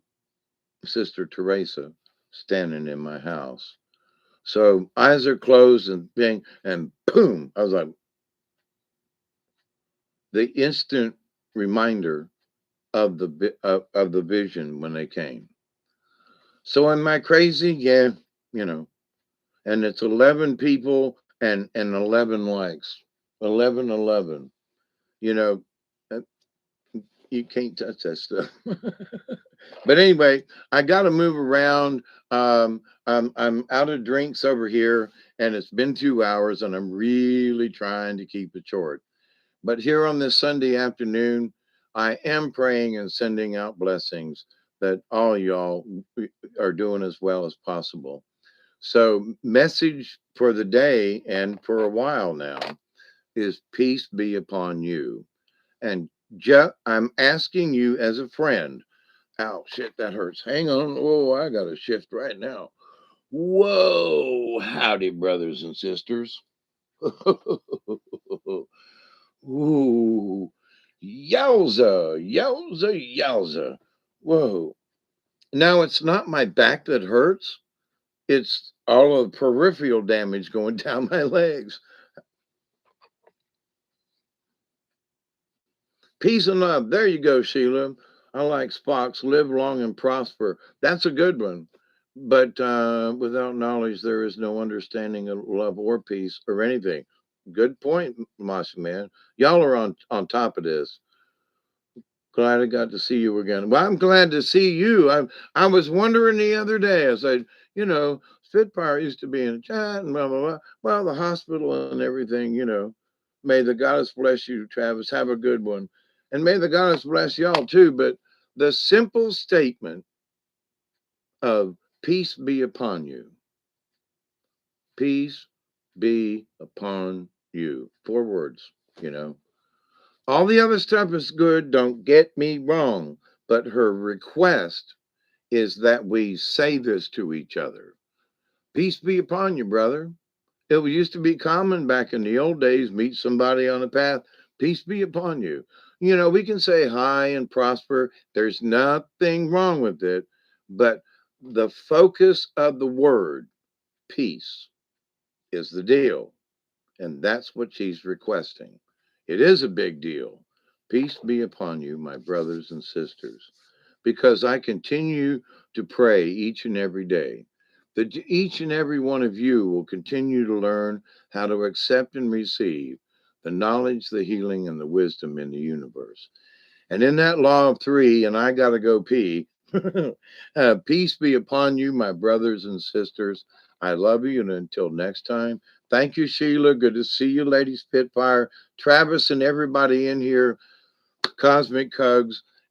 Sister Teresa standing in my house. So eyes are closed and bing, and boom, I was like, the instant reminder of the vision when they came. So am I crazy? Yeah, you know. And it's 11 people and 11 likes. 11, 11. You know, uh, you can't touch that stuff. But anyway, I got to move around. I'm out of drinks over here, and it's been 2 hours, and I'm really trying to keep it short. But here on this Sunday afternoon, I am praying and sending out blessings that all y'all are doing as well as possible. So, message for the day and for a while now is peace be upon you. And I'm asking you as a friend. Ow, shit, that hurts. Hang on. Oh, I got to shift right now. Whoa, howdy, brothers and sisters. Ooh, yowza, yowza, yowza. Whoa. Now, it's not my back that hurts, it's all of the peripheral damage going down my legs. Peace and love. There you go, Sheila. I like Spock's live long and prosper. That's a good one. But without knowledge, there is no understanding of love or peace or anything. Good point, Masha man. Y'all are on top of this. Glad I got to see you again. Well, I'm glad to see you. I was wondering the other day, as I, Spitfire used to be in a chat and blah blah blah. Well, the hospital and everything. May the goddess bless you, Travis. Have a good one, and may the goddess bless y'all too. But the simple statement of peace be upon you, peace be upon you. 4 words. You know. All the other stuff is good, don't get me wrong, but her request is that we say this to each other. Peace be upon you, brother. It used to be common back in the old days, meet somebody on the path, peace be upon you. We can say hi and prosper. There's nothing wrong with it, but the focus of the word, peace, is the deal. And that's what she's requesting. It is a big deal. Peace be upon you, my brothers and sisters, because I continue to pray each and every day that each and every one of you will continue to learn how to accept and receive the knowledge, the healing, and the wisdom in the universe. And in that law of three, and I got to go pee, peace be upon you, my brothers and sisters. I love you. And until next time, thank you, Sheila. Good to see you, Lady Spitfire, Travis, and everybody in here, Cosmic Cugs.